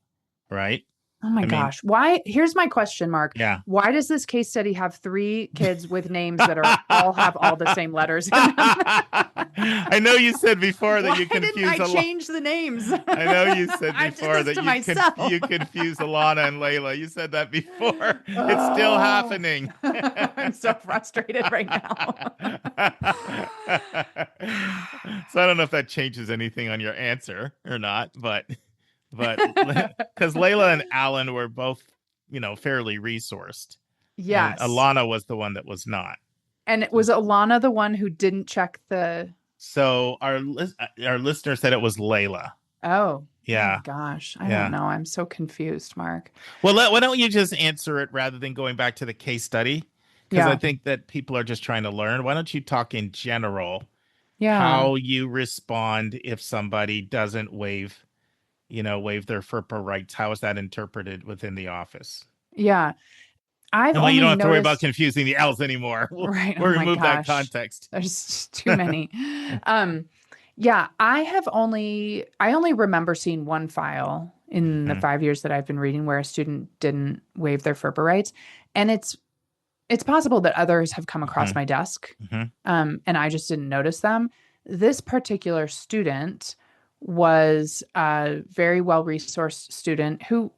right?
Oh my gosh. Why? Here's my question, Mark.
Yeah.
Why does this case study have 3 kids with names that all have all the same letters in them?
I know you said before that you confused
Why didn't I change the names?
I know you said before that
you
confused Alana and Layla. You said that before. It's still happening.
I'm so frustrated right now.
So I don't know if that changes anything on your answer or not, but because Layla and Alan were both, fairly resourced.
Yes.
And Alana was the one that was not.
And was Alana the one who didn't check the...
So our listener said it was Layla.
Oh.
Yeah.
Oh my gosh. I don't know. I'm so confused, Mark.
Well, why don't you just answer it rather than going back to the case study? Because I think that people are just trying to learn. Why don't you talk in general how you respond if somebody doesn't waive their FERPA rights? How is that interpreted within the office?
Yeah. You don't
have to worry about confusing the L's anymore. We'll remove that context.
There's too many. I only remember seeing one file in the 5 years that I've been reading where a student didn't waive their FERPA rights. And it's possible that others have come across my desk and I just didn't notice them. This particular student was a very well-resourced student who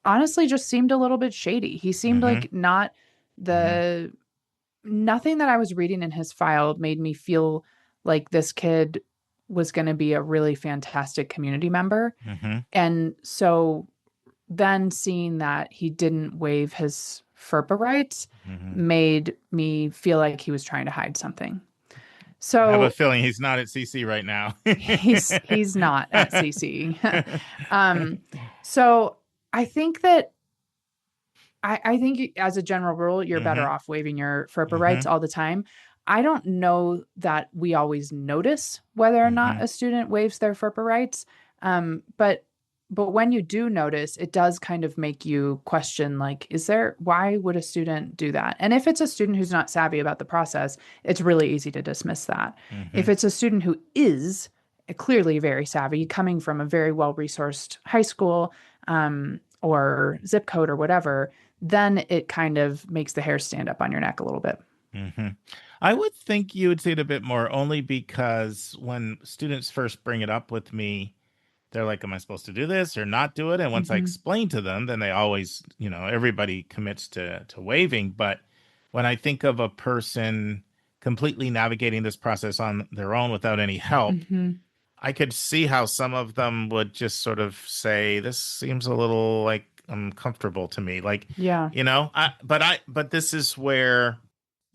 honestly just seemed a little bit shady. He seemed like not the nothing that I was reading in his file made me feel like this kid was going to be a really fantastic community member. And so then seeing that he didn't waive his FERPA rights made me feel like he was trying to hide something. So
I have a feeling he's not at CC right now.
he's not at CC. So I think that I think as a general rule, you're better off waiving your FERPA rights all the time. I don't know that we always notice whether or not a student waives their FERPA rights. But when you do notice, it does kind of make you question, like, why would a student do that? And if it's a student who's not savvy about the process, it's really easy to dismiss that. If it's a student who is clearly very savvy, coming from a very well-resourced high school, or zip code or whatever, then it kind of makes the hair stand up on your neck a little bit.
I would think you would see it a bit more, only because when students first bring it up with me, they're like, am I supposed to do this or not do it? And once I explain to them, then they always, everybody commits to waiving. But when I think of a person completely navigating this process on their own without any help, I could see how some of them would just sort of say, this seems a little like uncomfortable to me. Like, but this is where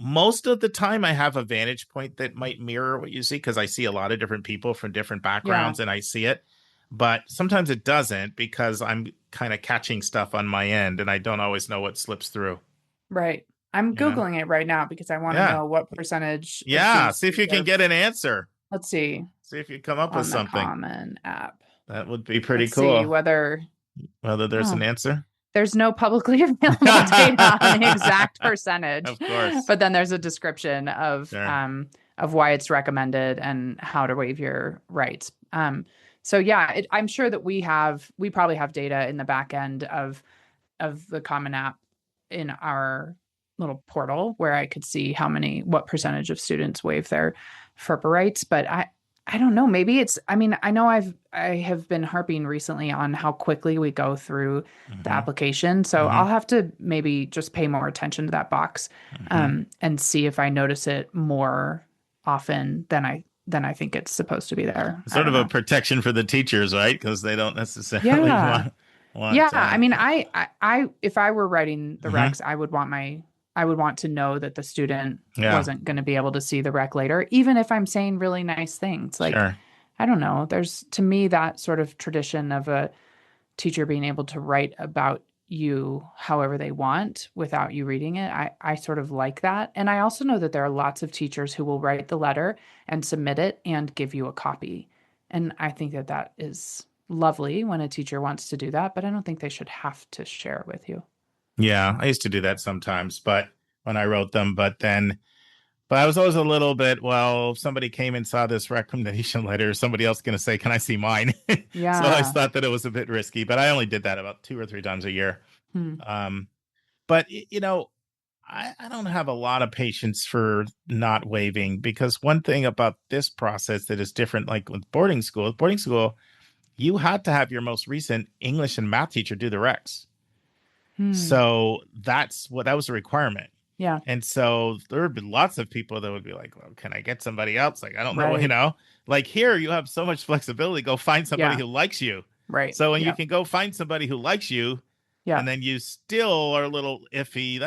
most of the time I have a vantage point that might mirror what you see, because I see a lot of different people from different backgrounds and I see it. But sometimes it doesn't, because I'm kind of catching stuff on my end and I don't always know what slips through.
Right. I'm Googling it right now because I want to know what percentage.
Yeah. See if you can get an answer.
Let's see.
See if you come up with something.
Common App.
That would be pretty cool.
See whether
there's an answer.
There's no publicly available data on the exact percentage.
Of course.
But then there's a description of why it's recommended and how to waive your rights. So yeah, I'm sure that we probably have data in the back end of the Common App in our little portal where I could see what percentage of students waive their FERPA rights. But I don't know. Maybe I know I have been harping recently on how quickly we go through the application. So I'll have to maybe just pay more attention to that box and see if I notice it more often than I think it's supposed to be there.
Sort of a protection for the teachers, right? Because they don't necessarily want
I if I were writing the recs, I would want to know that the student wasn't going to be able to see the rec later, even if I'm saying really nice things. Like, I don't know. There's, to me, that sort of tradition of a teacher being able to write about you however they want without you reading it. I sort of like that. And I also know that there are lots of teachers who will write the letter and submit it and give you a copy. And I think that is lovely when a teacher wants to do that, but I don't think they should have to share it with you.
Yeah, I used to do that sometimes, but when I wrote them, but I was always a little bit, well, if somebody came and saw this recommendation letter, somebody else going to say, can I see mine?
Yeah.
So I thought that it was a bit risky, but I only did that about 2 or 3 times a year. But, I don't have a lot of patience for not waiving, because one thing about this process that is different, like with boarding school, you had to have your most recent English and math teacher do the recs. So that was a requirement.
Yeah.
And so there would be lots of people that would be like, well, can I get somebody else? Like, I don't know, like here you have so much flexibility. Go find somebody who likes you.
Right.
So when you can go find somebody who likes you, and then you still are a little iffy,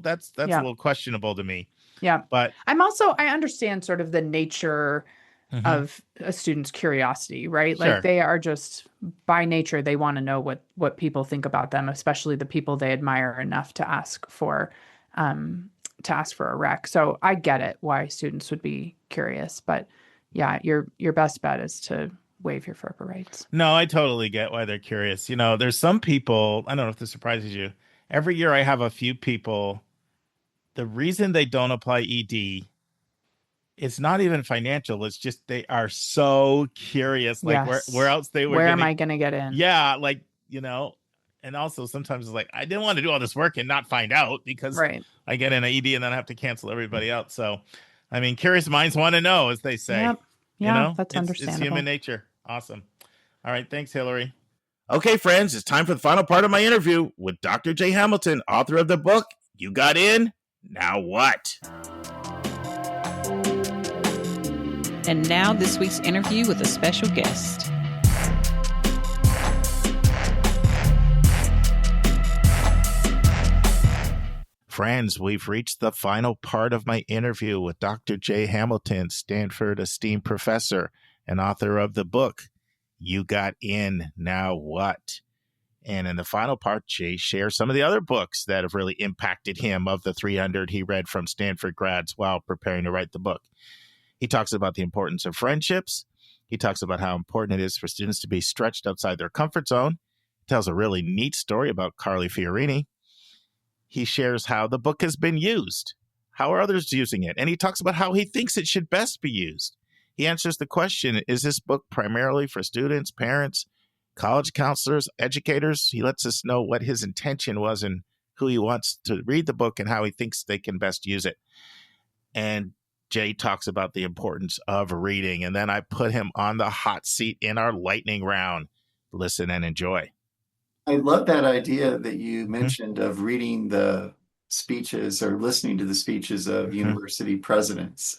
that's a little questionable to me.
Yeah.
But
I understand sort of the nature of a student's curiosity, right?
Sure.
Like they are just by nature, they want to know what people think about them, especially the people they admire enough to ask for a rec. So I get it why students would be curious, but yeah, your best bet is to waive your FERPA rights.
No, I totally get why they're curious. There's some people, I don't know if this surprises you. Every year I have a few people, the reason they don't apply ED, it's not even financial. It's just they are so curious. Like where else they were.
Where am I going to get in?
Yeah, like, and also sometimes it's like, I didn't want to do all this work and not find out, because I get in an ED and then I have to cancel everybody out. So, I mean, curious minds want to know, as they say.
Yep. Yeah, that's understandable.
It's human nature. Awesome. All right. Thanks, Hillary. Okay, friends, it's time for the final part of my interview with Dr. J. Hamilton, author of the book, You Got In, Now What?
And now this week's interview with a special guest.
Friends, we've reached the final part of my interview with Dr. J. Hamilton, Stanford esteemed professor and author of the book, You Got In, Now What? And in the final part, Jay shares some of the other books that have really impacted him of the 300 he read from Stanford grads while preparing to write the book. He talks about the importance of friendships. He talks about how important it is for students to be stretched outside their comfort zone. He tells a really neat story about Carly Fiorini. He shares how the book has been used. How are others using it? And he talks about how he thinks it should best be used. He answers the question, is this book primarily for students, parents, college counselors, educators? He lets us know what his intention was and who he wants to read the book and how he thinks they can best use it. And Jay talks about the importance of reading. And then I put him on the hot seat in our lightning round. Listen and enjoy.
I love that idea that you mentioned of reading the speeches or listening to the speeches of university presidents.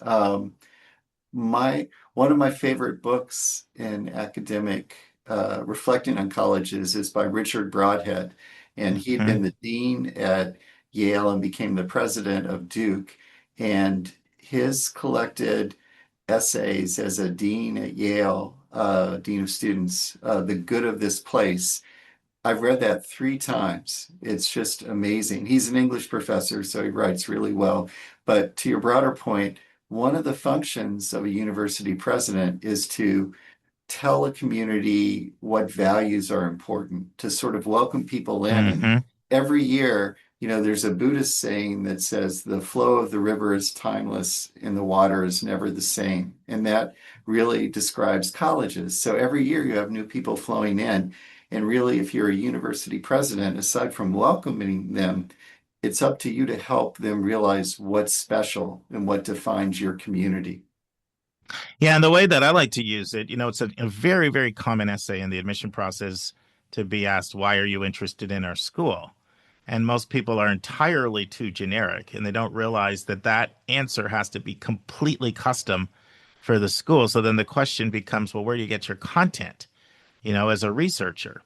One of my favorite books in academic reflecting on colleges is by Richard Broadhead, and he'd been the dean at Yale and became the president of Duke, and his collected essays as a dean at Yale, dean of students, The Good of This Place. I've read that 3 times. It's just amazing. He's an English professor, so he writes really well. But to your broader point, one of the functions of a university president is to tell a community what values are important, to sort of welcome people in. And every year, there's a Buddhist saying that says the flow of the river is timeless and the water is never the same. And that really describes colleges. So every year you have new people flowing in. And really, if you're a university president, aside from welcoming them, it's up to you to help them realize what's special and what defines your community.
Yeah, and the way that I like to use it, it's a very, very common essay in the admission process to be asked, why are you interested in our school? And most people are entirely too generic, and they don't realize that that answer has to be completely custom for the school. So then the question becomes, well, where do you get your content, as a researcher?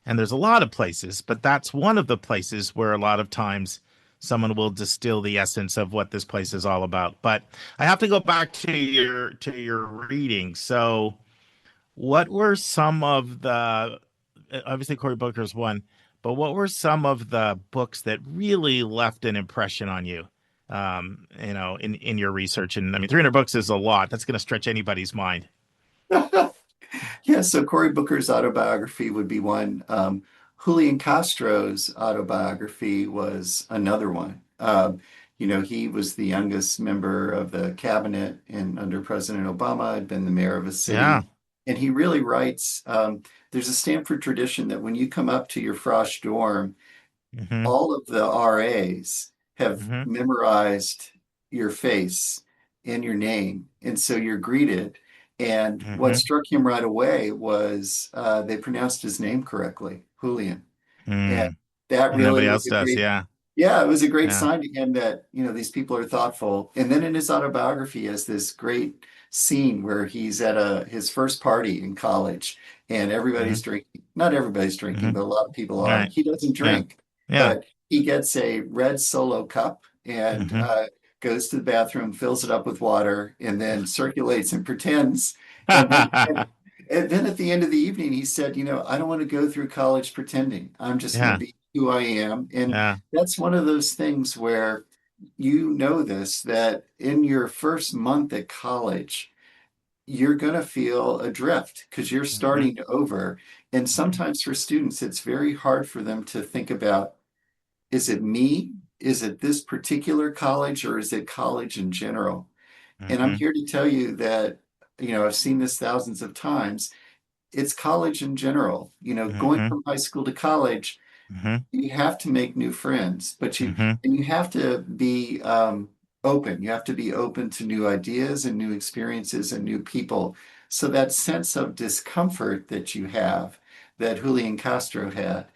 And there's a lot of places, but that's one of the places where a lot of times someone will distill the essence of what this place is all about. But I have to go back to your reading. So what were some of the, obviously Cory Booker's one, but what were some of the books that really left an impression on you, in your research? And 300 books is a lot. That's going to stretch anybody's mind.
Yeah, so Cory Booker's autobiography would be one. Julian Castro's autobiography was another one. He was the youngest member of the cabinet under President Obama, had been the mayor of a city.
Yeah.
And he really writes, there's a Stanford tradition that when you come up to your Frosh dorm, all of the RAs have memorized your face and your name. And so you're greeted. And what struck him right away was they pronounced his name correctly, Julian. And that really
nobody else does, yeah.
Yeah, it was a great sign to him that, these people are thoughtful. And then in his autobiography, he has this great scene where he's at his first party in college and everybody's drinking. Not everybody's drinking, but a lot of people are. He doesn't drink, but he gets a red Solo cup and goes to the bathroom, fills it up with water, and then circulates and pretends. And then at the end of the evening, he said, I don't want to go through college pretending. I'm just going to be who I am. And that's one of those things where that in your first month at college, you're going to feel adrift because you're starting over. And sometimes for students, it's very hard for them to think about, is it me? Is it this particular college, or is it college in general? And I'm here to tell you that, I've seen this thousands of times. It's college in general. Going from high school to college, you have to make new friends, but you have to be open. You have to be open to new ideas and new experiences and new people. So that sense of discomfort that you have, that Julian Castro had,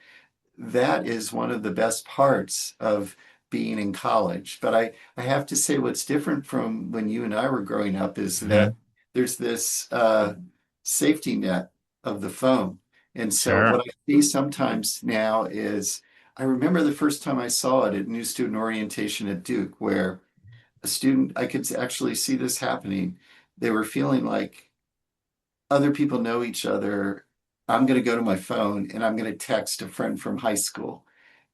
that is one of the best parts of being in college. But I have to say, what's different from when you and I were growing up is
Hmm.
that there's this safety net of the phone. And so what
Sure.
I see sometimes now is I remember the first time I saw it at new student orientation at Duke, where a student, I could actually see this happening. They were feeling like other people know each other. I'm going to go to my phone and I'm going to text a friend from high school.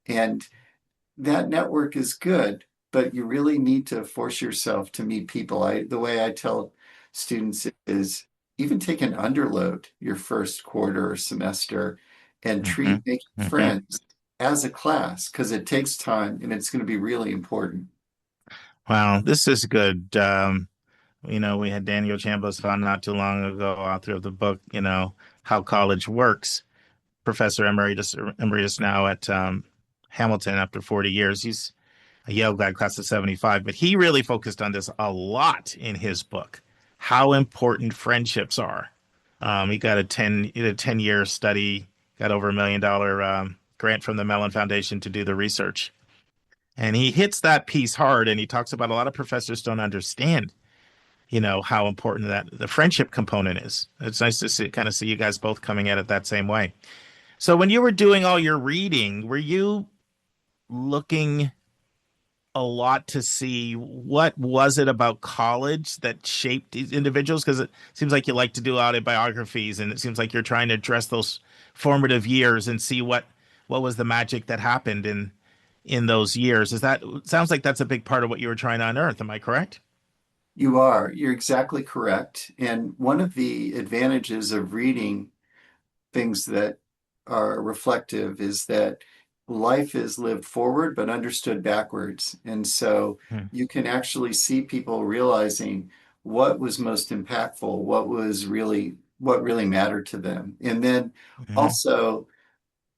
And that network is good, but you really need to force yourself to meet people. The way I tell students is even take an underload your first quarter or semester and
Hmm.
treat making
Hmm.
friends as a class because it takes time and it's going to be really important.
Well, this is good. We had Daniel Chambliss on not too long ago, author of the book, How College Works. Professor emeritus now at Hamilton after 40 years. He's a Yale grad, class of 75, but he really focused on this a lot in his book, how important friendships are. He did a 10-year study, got over $1 million grant from the Mellon Foundation to do the research. And he hits that piece hard, and he talks about a lot of professors don't understand, how important that the friendship component is. It's nice to see you guys both coming at it that same way. So when you were doing all your reading, were you looking a lot to see what was it about college that shaped these individuals? Because it seems like you like to do autobiographies, and it seems like you're trying to address those formative years and see what was the magic that happened in those years. Sounds like that's a big part of what you were trying to unearth. Am I correct?
You are. You're exactly correct. And one of the advantages of reading things that are reflective is that life is lived forward but understood backwards. And so
Hmm.
you can actually see people realizing what was most impactful, what really mattered to them. And then
Hmm.
also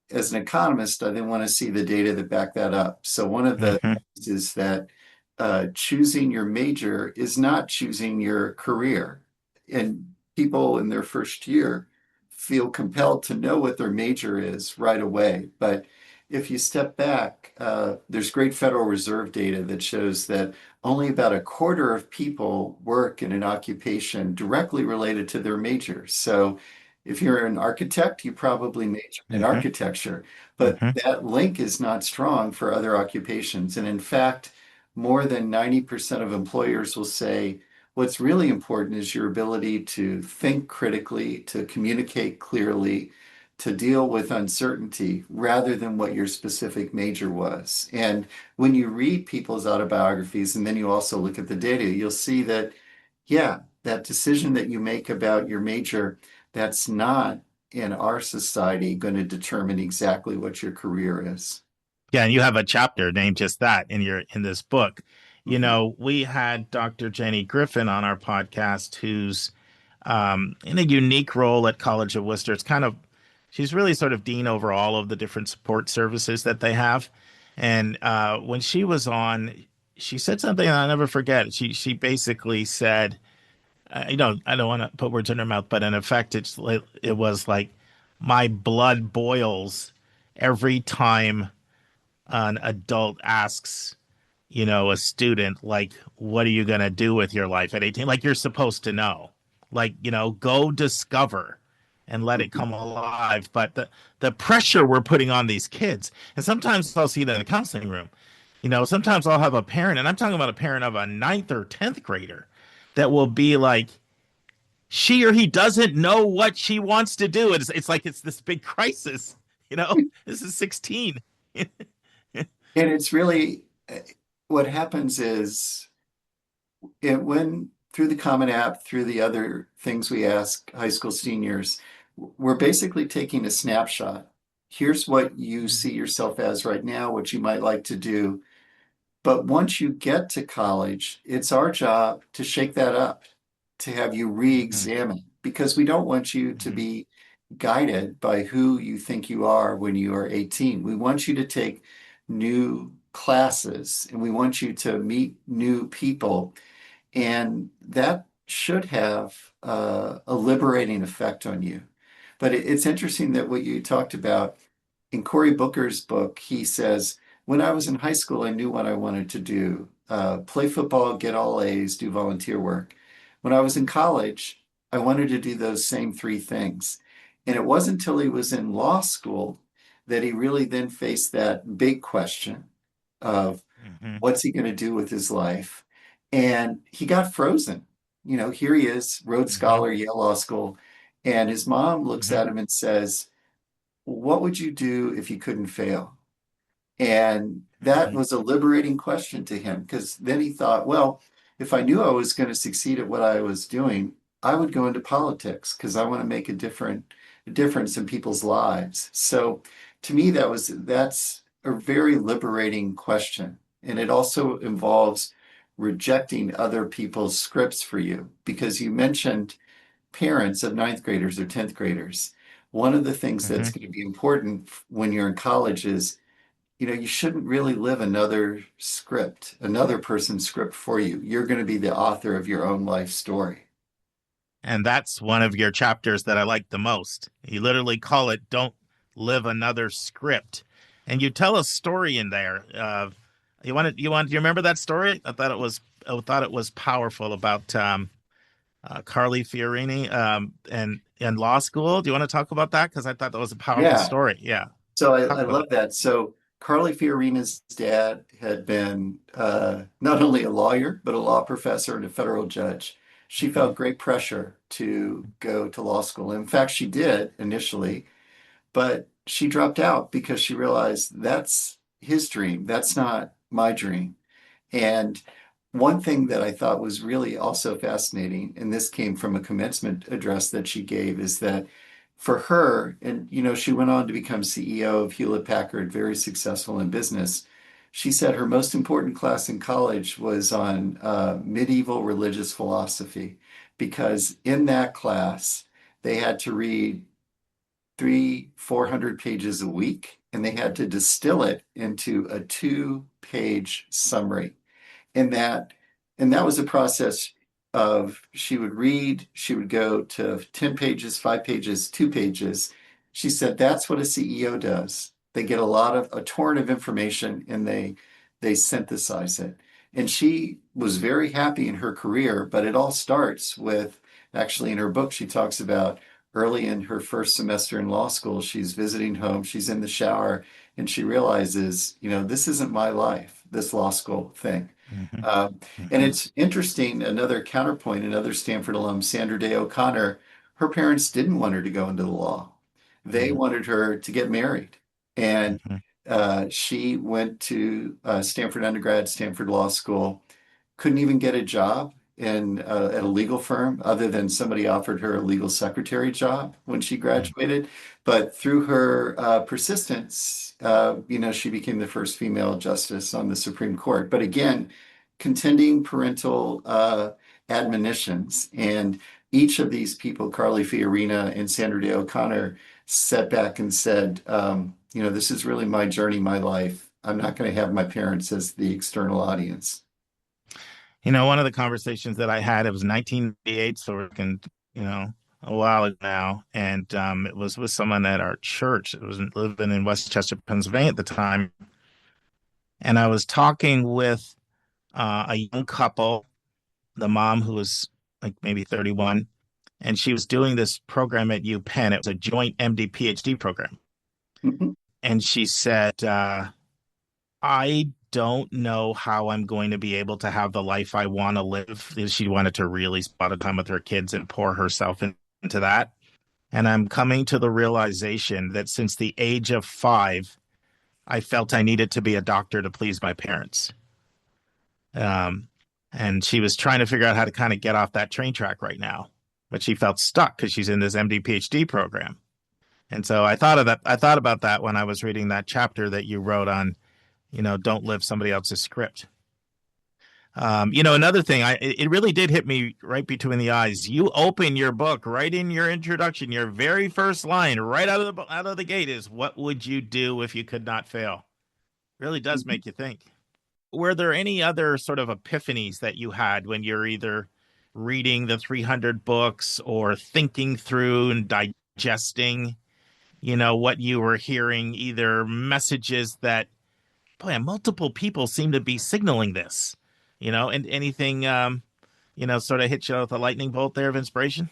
as an economist, I then want to see the data that back that up. So one of the
Hmm.
things is that choosing your major is not choosing your career. And people in their first year feel compelled to know what their major is right away. But if you step back, there's great Federal Reserve data that shows that only about a quarter of people work in an occupation directly related to their major. So if you're an architect, you probably major in
Hmm.
architecture, but
Hmm.
that link is not strong for other occupations. And in fact, more than 90% of employers will say what's really important is your ability to think critically, to communicate clearly, to deal with uncertainty rather than what your specific major was. And when you read people's autobiographies and then you also look at the data, you'll see that, yeah, that decision that you make about your major, that's not in our society going to determine exactly what your career is.
Yeah, and you have a chapter named just that in this book.
Mhm.
We had Dr. Jenny Griffin on our podcast, who's in a unique role at College of Worcester. She's really sort of dean over all of the different support services that they have. And when she was on, she said something I'll never forget. She basically said, I don't want to put words in her mouth, but in effect, it was like my blood boils every time an adult asks, a student, like, what are you going to do with your life at 18? Like, you're supposed to know. Like, go discover and let it come alive. But the pressure we're putting on these kids, and sometimes I'll see it in the counseling room. Sometimes I'll have a parent, and I'm talking about a parent of a ninth or 10th grader that will be like, she or he doesn't know what she wants to do. It's like it's this big crisis. This is 16.
And it's really what happens is when through the Common App, through the other things we ask high school seniors, we're basically taking a snapshot. Here's what you see yourself as right now, what you might like to do. But once you get to college, it's our job to shake that up, to have you
Mhm.
re-examine, because we don't want you to
Mhm.
be guided by who you think you are when you are 18. We want you to take new classes and we want you to meet new people. And that should have a liberating effect on you. But it's interesting that what you talked about in Cory Booker's book, he says, when I was in high school, I knew what I wanted to do, play football, get all A's, do volunteer work. When I was in college, I wanted to do those same three things. And it wasn't until he was in law school that he really then faced that big question of what's he going to do with his life? And he got frozen. Here he is, Rhodes Scholar, Yale Law School. And his mom looks at him and says, what would you do if you couldn't fail? And that was a liberating question to him because then he thought, well, if I knew I was going to succeed at what I was doing, I would go into politics because I want to make a difference in people's lives. So to me, that's a very liberating question. And it also involves rejecting other people's scripts for you because you mentioned parents of ninth graders or 10th graders. One of the things that's going to be important when you're in college is, you shouldn't really live another person's script for you. You're going to be the author of your own life story.
And that's one of your chapters that I like the most. You literally call it "Don't Live Another Script," and you tell a story in there. You remember that story? I thought it was powerful about Carly Fiorini and in law school. Do you want to talk about that? Because I thought that was a powerful
Yeah.
story. Yeah.
So I love that. So Carly Fiorina's dad had been not only a lawyer, but a law professor and a federal judge. She felt great pressure to go to law school. In fact, she did initially, but she dropped out because she realized that's his dream. That's not my dream. And one thing that I thought was really also fascinating, and this came from a commencement address that she gave, is that for her, and she went on to become CEO of Hewlett Packard, very successful in business. She said her most important class in college was on medieval religious philosophy, because in that class, they had to read 400 pages a week, and they had to distill it into a 2-page summary. And that was a process of she would go to 10 pages, 5 pages, 2 pages. She said that's what a CEO does. They get a torrent of information and they synthesize it. And she was very happy in her career, but it all starts with, actually in her book, she talks about early in her first semester in law school, she's visiting home, she's in the shower, and she realizes, this isn't my life, this law school thing. And it's interesting, another counterpoint, another Stanford alum, Sandra Day O'Connor, her parents didn't want her to go into the law. They wanted her to get married. And she went to Stanford undergrad, Stanford Law School, couldn't even get a job at a legal firm other than somebody offered her a legal secretary job when she graduated. But through her persistence, she became the first female justice on the Supreme Court. But again, contending parental admonitions. And each of these people, Carly Fiorina and Sandra Day O'Connor, sat back and said, this is really my journey, my life. I'm not going to have my parents as the external audience.
One of the conversations that I had, it was 1988, so we're a while ago now, and it was with someone at our church. It was living in Westchester, Pennsylvania at the time, and I was talking with a young couple, the mom who was like maybe 31, and she was doing this program at UPenn. It was a joint MD PhD program. And she said, I don't know how I'm going to be able to have the life I want to live. She wanted to really spend time with her kids and pour herself into that. And I'm coming to the realization that since the age of 5, I felt I needed to be a doctor to please my parents. And she was trying to figure out how to kind of get off that train track right now, but she felt stuck because she's in this MD PhD program. And so I thought about that when I was reading that chapter that you wrote on, don't live somebody else's script. Another thing, it really did hit me right between the eyes. You open your book right in your introduction. Your very first line, right out of the gate, is "What would you do if you could not fail?" Really does make you think. Were there any other sort of epiphanies that you had when you're either reading the 300 books or thinking through and digesting, what you were hearing, either messages that, boy, multiple people seem to be signaling this, and anything, sort of hit you with a lightning bolt there of inspiration?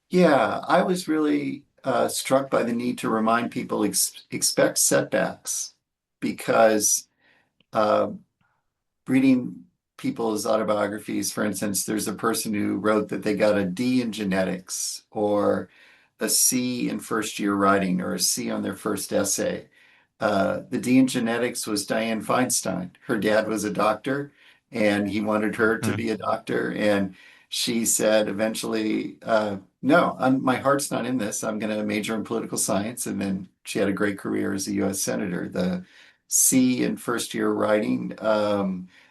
Yeah, I was really struck by the need to remind people expect setbacks because uh, reading people's autobiographies, for instance, there's a person who wrote that they got a D in genetics or a C in first year writing or a C on their first essay. The D in genetics was Dianne Feinstein. Her dad was a doctor and he wanted her to
Mhm.
be a doctor. And she said eventually, no, my heart's not in this. I'm going to major in political science. And then she had a great career as a US Senator. The C in first year writing,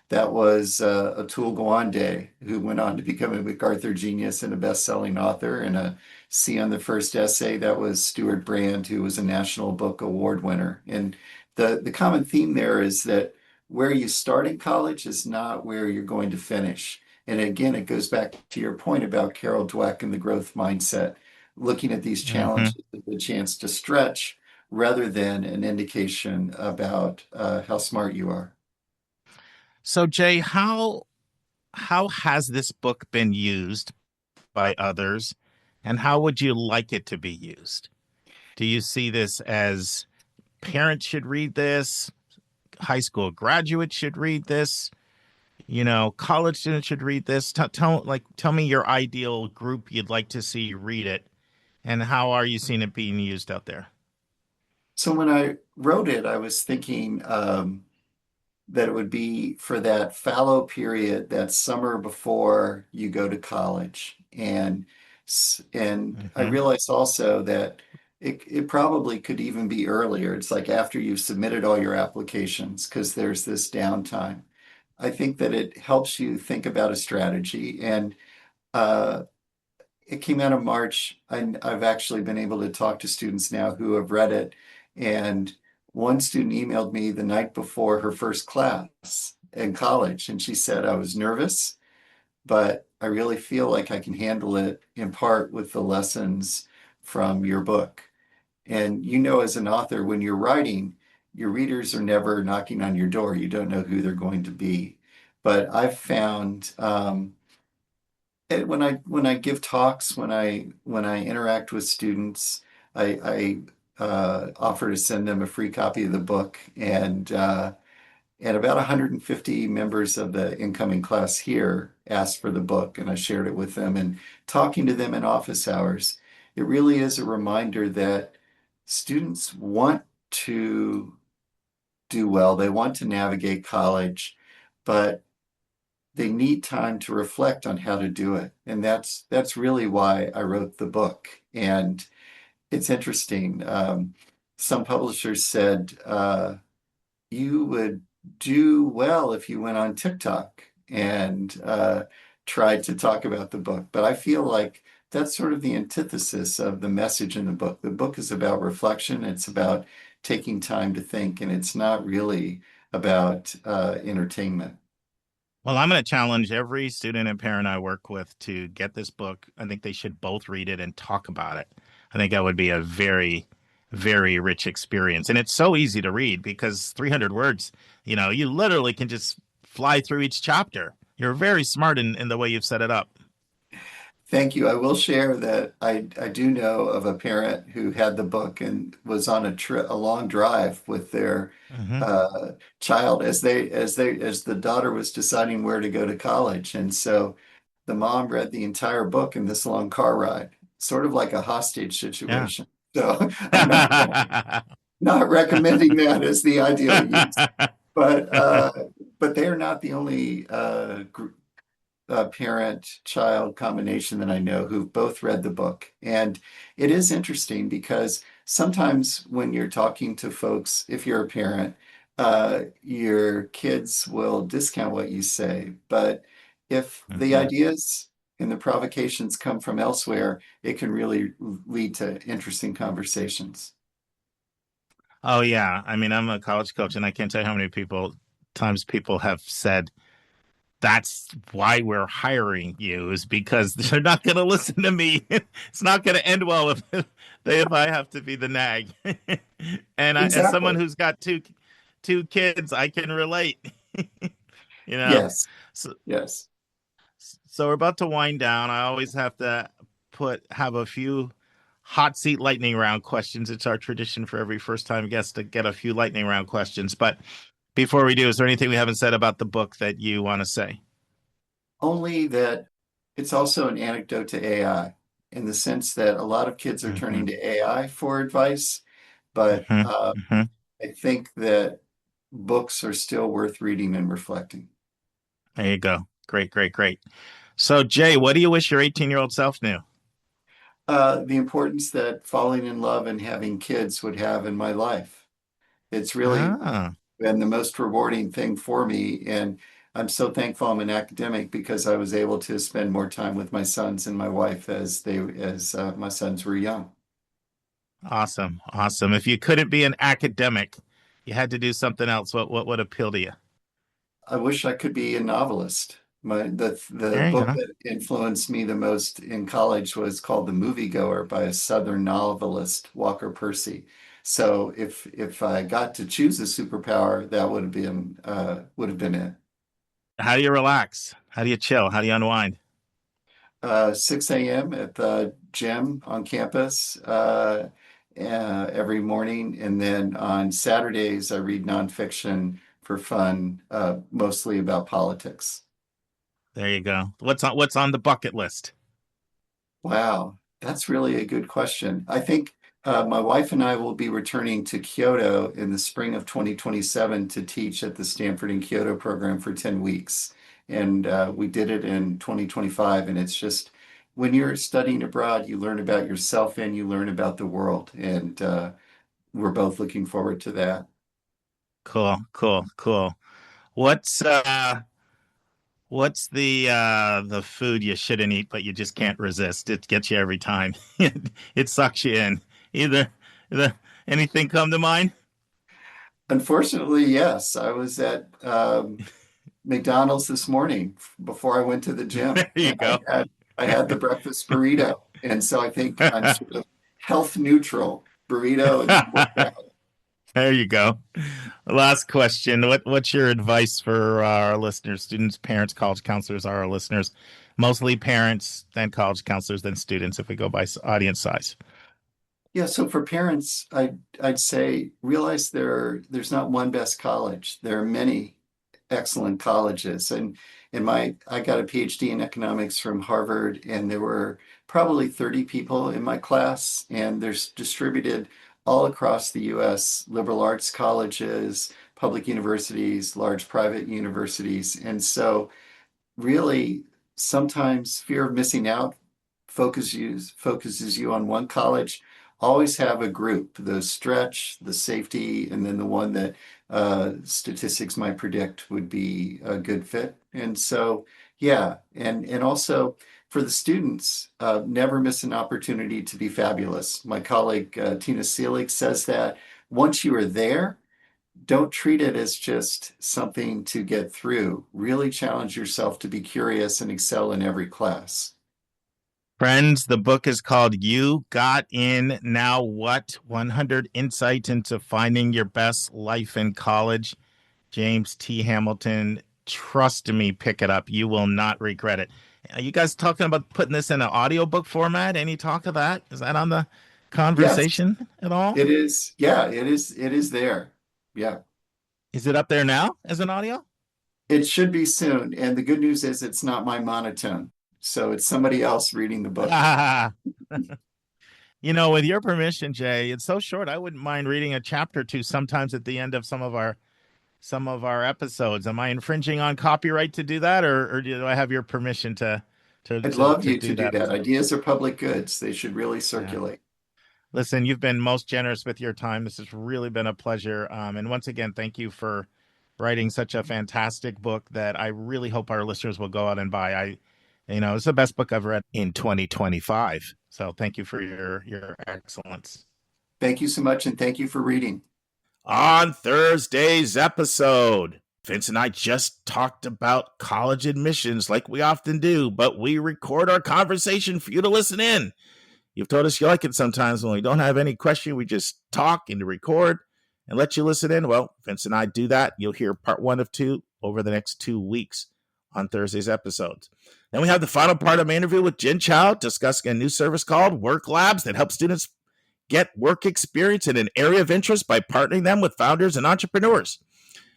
that was Atul Gawande, who went on to become a MacArthur Genius and a best-selling author, and a C on the first essay, that was Stuart Brand, who was a National Book Award winner. And the common theme there is that where you start in college is not where you're going to finish. And again, it goes back to your point about Carol Dweck and the growth mindset, looking at these
Mhm.
challenges as a chance to stretch rather than an indication about how smart you are.
So, Jay, how has this book been used by others, and how would you like it to be used? Do you see this as parents should read this, high school graduates should read this, college students should read this? Tell me your ideal group you'd like to see read it, and how are you seeing it being used out there?
So when I wrote it, I was thinking that it would be for that fallow period, that summer before you go to college. And I
Hmm.
realized also that it probably could even be earlier. It's like after you've submitted all your applications, because there's this downtime. I think that it helps you think about a strategy. And uh, it came out of March. I've actually been able to talk to students now who have read it. And one student emailed me the night before her first class in college, and she said, I was nervous, but I really feel like I can handle it in part with the lessons from your book. And as an author, when you're writing, your readers are never knocking on your door. You don't know who they're going to be. But I've found when I give talks, when I interact with students, I offer to send them a free copy of the book, and about 150 members of the incoming class here asked for the book, and I shared it with them. And talking to them in office hours, it really is a reminder that students want to do well. They want to navigate college, but they need time to reflect on how to do it. And that's really why I wrote the book. And it's interesting. Some publishers said you would do well if you went on TikTok and tried to talk about the book. But I feel like that's sort of the antithesis of the message in the book. The book is about reflection. It's about taking time to think, and it's not really about entertainment.
Well, I'm going to challenge every student and parent I work with to get this book. I think they should both read it and talk about it. I think that would be a very, very rich experience. And it's so easy to read because 300 words, you literally can just fly through each chapter. You're very smart in the way you've set it up.
Thank you. I will share that I do know of a parent who had the book and was on a long drive with their
Hmm.
uh, child as the daughter was deciding where to go to college, and so the mom read the entire book in this long car ride, sort of like a hostage
Yeah.
situation. So I'm not recommending that as the ideal use, but they are not the only parent-child combination that I know who've both read the book. And it is interesting because sometimes when you're talking to folks, if you're a parent, your kids will discount what you say. But if the
Hmm.
ideas and the provocations come from elsewhere, it can really lead to interesting conversations.
Oh yeah. I mean, I'm a college coach and I can't tell you how many times people have said, That's why we're hiring you, is because they're not going to listen to me. It's not going to end well if I have to be the nag. And as someone
Exactly.
who's got two kids, I can relate. you know.
Yes.
So
Yes.
so we're about to wind down. I always have to have a few hot seat lightning round questions. It's our tradition for every first time guest to get a few lightning round questions. But before we do, is there anything we haven't said about the book that you want to say?
Only that it's also an anecdote to AI in the sense that a lot of kids are
Mm-hmm.
turning to AI for advice, but
Mm-hmm. Mm-hmm.
I think that books are still worth reading and reflecting.
There you go. Great, great, great. So, Jay, what do you wish your 18-year-old self knew?
The importance that falling in love and having kids would have in my life. It's really
Ah,
been the most rewarding thing for me. And I'm so thankful I'm an academic because I was able to spend more time with my sons and my wife as my sons were young.
awesome, awesome. If you couldn't be an academic, you had to do something else. What would appeal to you?
I wish I could be a novelist. The
There you
book
go.
that influenced me the most in college was called The Moviegoer by a Southern novelist, Walker Percy. So if I got to choose a superpower, that would have been it.
How do you relax? How do you chill? How do you unwind?
6 a.m. at the gym on campus every morning. And then on Saturdays, I read nonfiction for fun, mostly about politics.
There you go. What's on the bucket list?
Wow, that's really a good question. I think my wife and I will be returning to Kyoto in the spring of 2027 to teach at the Stanford and Kyoto program for 10 weeks. And we did it in 2025. And it's just when you're studying abroad, you learn about yourself and you learn about the world. And we're both looking forward to that.
Cool, cool, cool. What's uh what's the food you shouldn't eat but you just can't resist? It gets you every time. It sucks you in. Either the anything come to mind?
Unfortunately, yes, I was at McDonald's this morning before I went to the gym,
There you
and
go.
I had the breakfast burrito, and so I think I'm sort of health neutral burrito and then worked out.
There you go. Last question. What's your advice for our listeners, students, parents, college counselors are our listeners? Mostly parents, then college counselors, then students if we go by audience size.
Yeah, so for parents, I'd say realize there's not one best college. There are many excellent colleges. And I got a PhD in economics from Harvard, and there were probably 30 people in my class, and there's distributed all across the US, liberal arts colleges, public universities, large private universities. And so really sometimes fear of missing out focuses you on one college. Always have a group, the stretch, the safety, and then the one that statistics might predict would be a good fit. And so, yeah, and also for the students, never miss an opportunity to be fabulous. My colleague Tina Seelig says that once you are there, don't treat it as just something to get through. Really challenge yourself to be curious and excel in every class.
Friends, the book is called You Got In, Now What? 100 Insights into Finding Your Best Life in College. James T. Hamilton, trust me, pick it up. You will not regret it. Are you guys talking about putting this in an audiobook format? Any talk of that? Is that on the
Yes,
conversation at all?
it is. Yeah, it is. It is there. Yeah,
Is it up there now as an audio?
it should be soon. And the good news is it's not my monotone. So it's somebody else reading the book.
With your permission, Jay, it's so short. I wouldn't mind reading a chapter or two sometimes at the end of some of our episodes. Am I infringing on copyright to do that, or do I have your permission to to
I'd
to
love
to
you to
do
do
that?
that. Ideas are public goods. They should really
Yeah.
circulate.
Listen, you've been most generous with your time. This has really been a pleasure. And once again, thank you for writing such a fantastic book that I really hope our listeners will go out and buy. It's the best book I've read in 2025. So thank you for your excellence.
Thank you so much, and thank you for reading.
On Thursday's episode, Vince and I just talked about college admissions like we often do, but we record our conversation for you to listen in. You've told us you like it sometimes when we don't have any question. We just talk and record and let you listen in. Well, Vince and I do that. You'll hear part 1 of 2 over the next 2 weeks on Thursday's episodes. Then we have the final part of my interview with Jen Chow discussing a new service called Work Labs that helps students get work experience in an area of interest by partnering them with founders and entrepreneurs.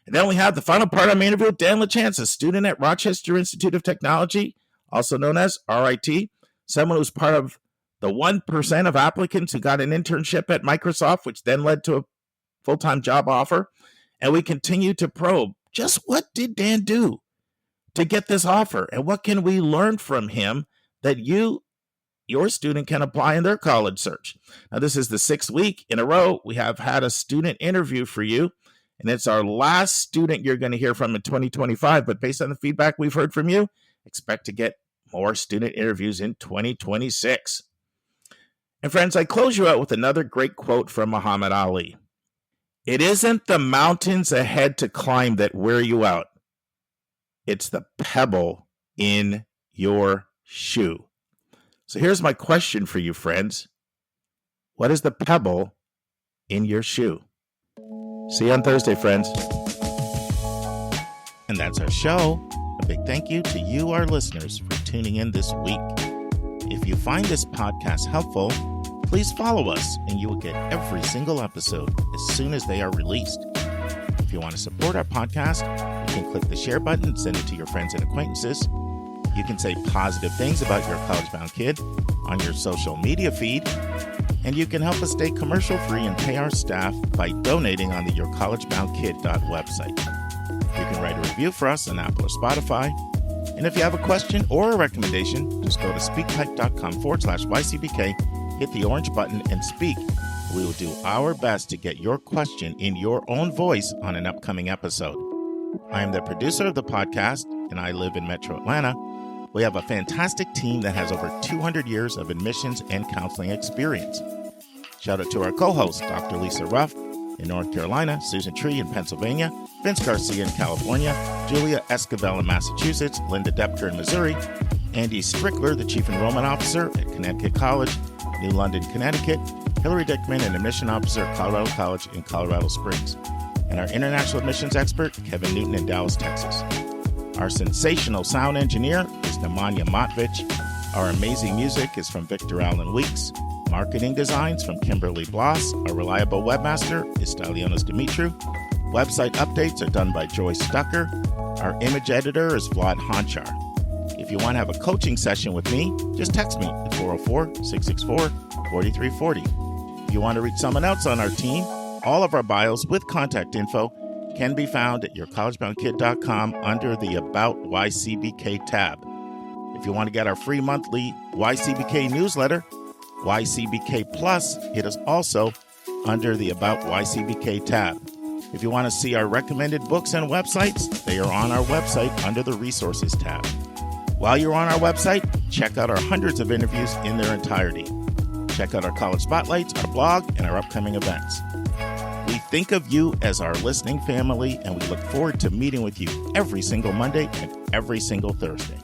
And then we have the final part of my interview with Dan LaChance, a student at Rochester Institute of Technology, also known as RIT, someone who's part of the 1% of applicants who got an internship at Microsoft, which then led to a full-time job offer. And we continue to probe just what did Dan do to get this offer? And what can we learn from him that your student can apply in their college search? Now, this is the 6th week in a row we have had a student interview for you. And it's our last student you're going to hear from in 2025. But based on the feedback we've heard from you, expect to get more student interviews in 2026. And friends, I close you out with another great quote from Muhammad Ali. It isn't the mountains ahead to climb that wear you out. It's the pebble in your shoe. So here's my question for you, friends. What is the pebble in your shoe? See you on Thursday, friends. And that's our show. A big thank you to you, our listeners, for tuning in this week. If you find this podcast helpful, please follow us and you will get every single episode as soon as they are released. If you want to support our podcast, you can click the share button and send it to your friends and acquaintances. You can say positive things about your college-bound kid on your social media feed. And you can help us stay commercial-free and pay our staff by donating on the yourcollegeboundkid.website. You can write a review for us on Apple or Spotify. And if you have a question or a recommendation, just go to speakpipe.com/YCBK, hit the orange button, and speak. We will do our best to get your question in your own voice on an upcoming episode. I am the producer of the podcast, and I live in Metro Atlanta. We have a fantastic team that has over 200 years of admissions and counseling experience. Shout out to our co-hosts, Dr. Lisa Ruff in North Carolina, Susan Tree in Pennsylvania, Vince Garcia in California, Julia Esquivel in Massachusetts, Linda Depker in Missouri, Andy Strickler, the Chief Enrollment Officer at Connecticut College, New London, Connecticut, Hillary Dickman, an Admission Officer at Colorado College in Colorado Springs, and our international admissions expert, Kevin Newton in Dallas, Texas. Our sensational sound engineer is Nemanja Motvich. Our amazing music is from Victor Allen Weeks. Marketing designs from Kimberly Bloss. Our reliable webmaster is Stylionis Dimitru. Website updates are done by Joyce Stucker. Our image editor is Vlad Honchar. If you want to have a coaching session with me, just text me at 404-664-4340. If you want to reach someone else on our team, all of our bios with contact info can be found at yourcollegeboundkid.com under the About YCBK tab. If you want to get our free monthly YCBK newsletter, YCBK Plus, it is also under the About YCBK tab. If you want to see our recommended books and websites, they are on our website under the Resources tab. While you're on our website, check out our hundreds of interviews in their entirety. Check out our college spotlights, our blog, and our upcoming events. We think of you as our listening family, and we look forward to meeting with you every single Monday and every single Thursday.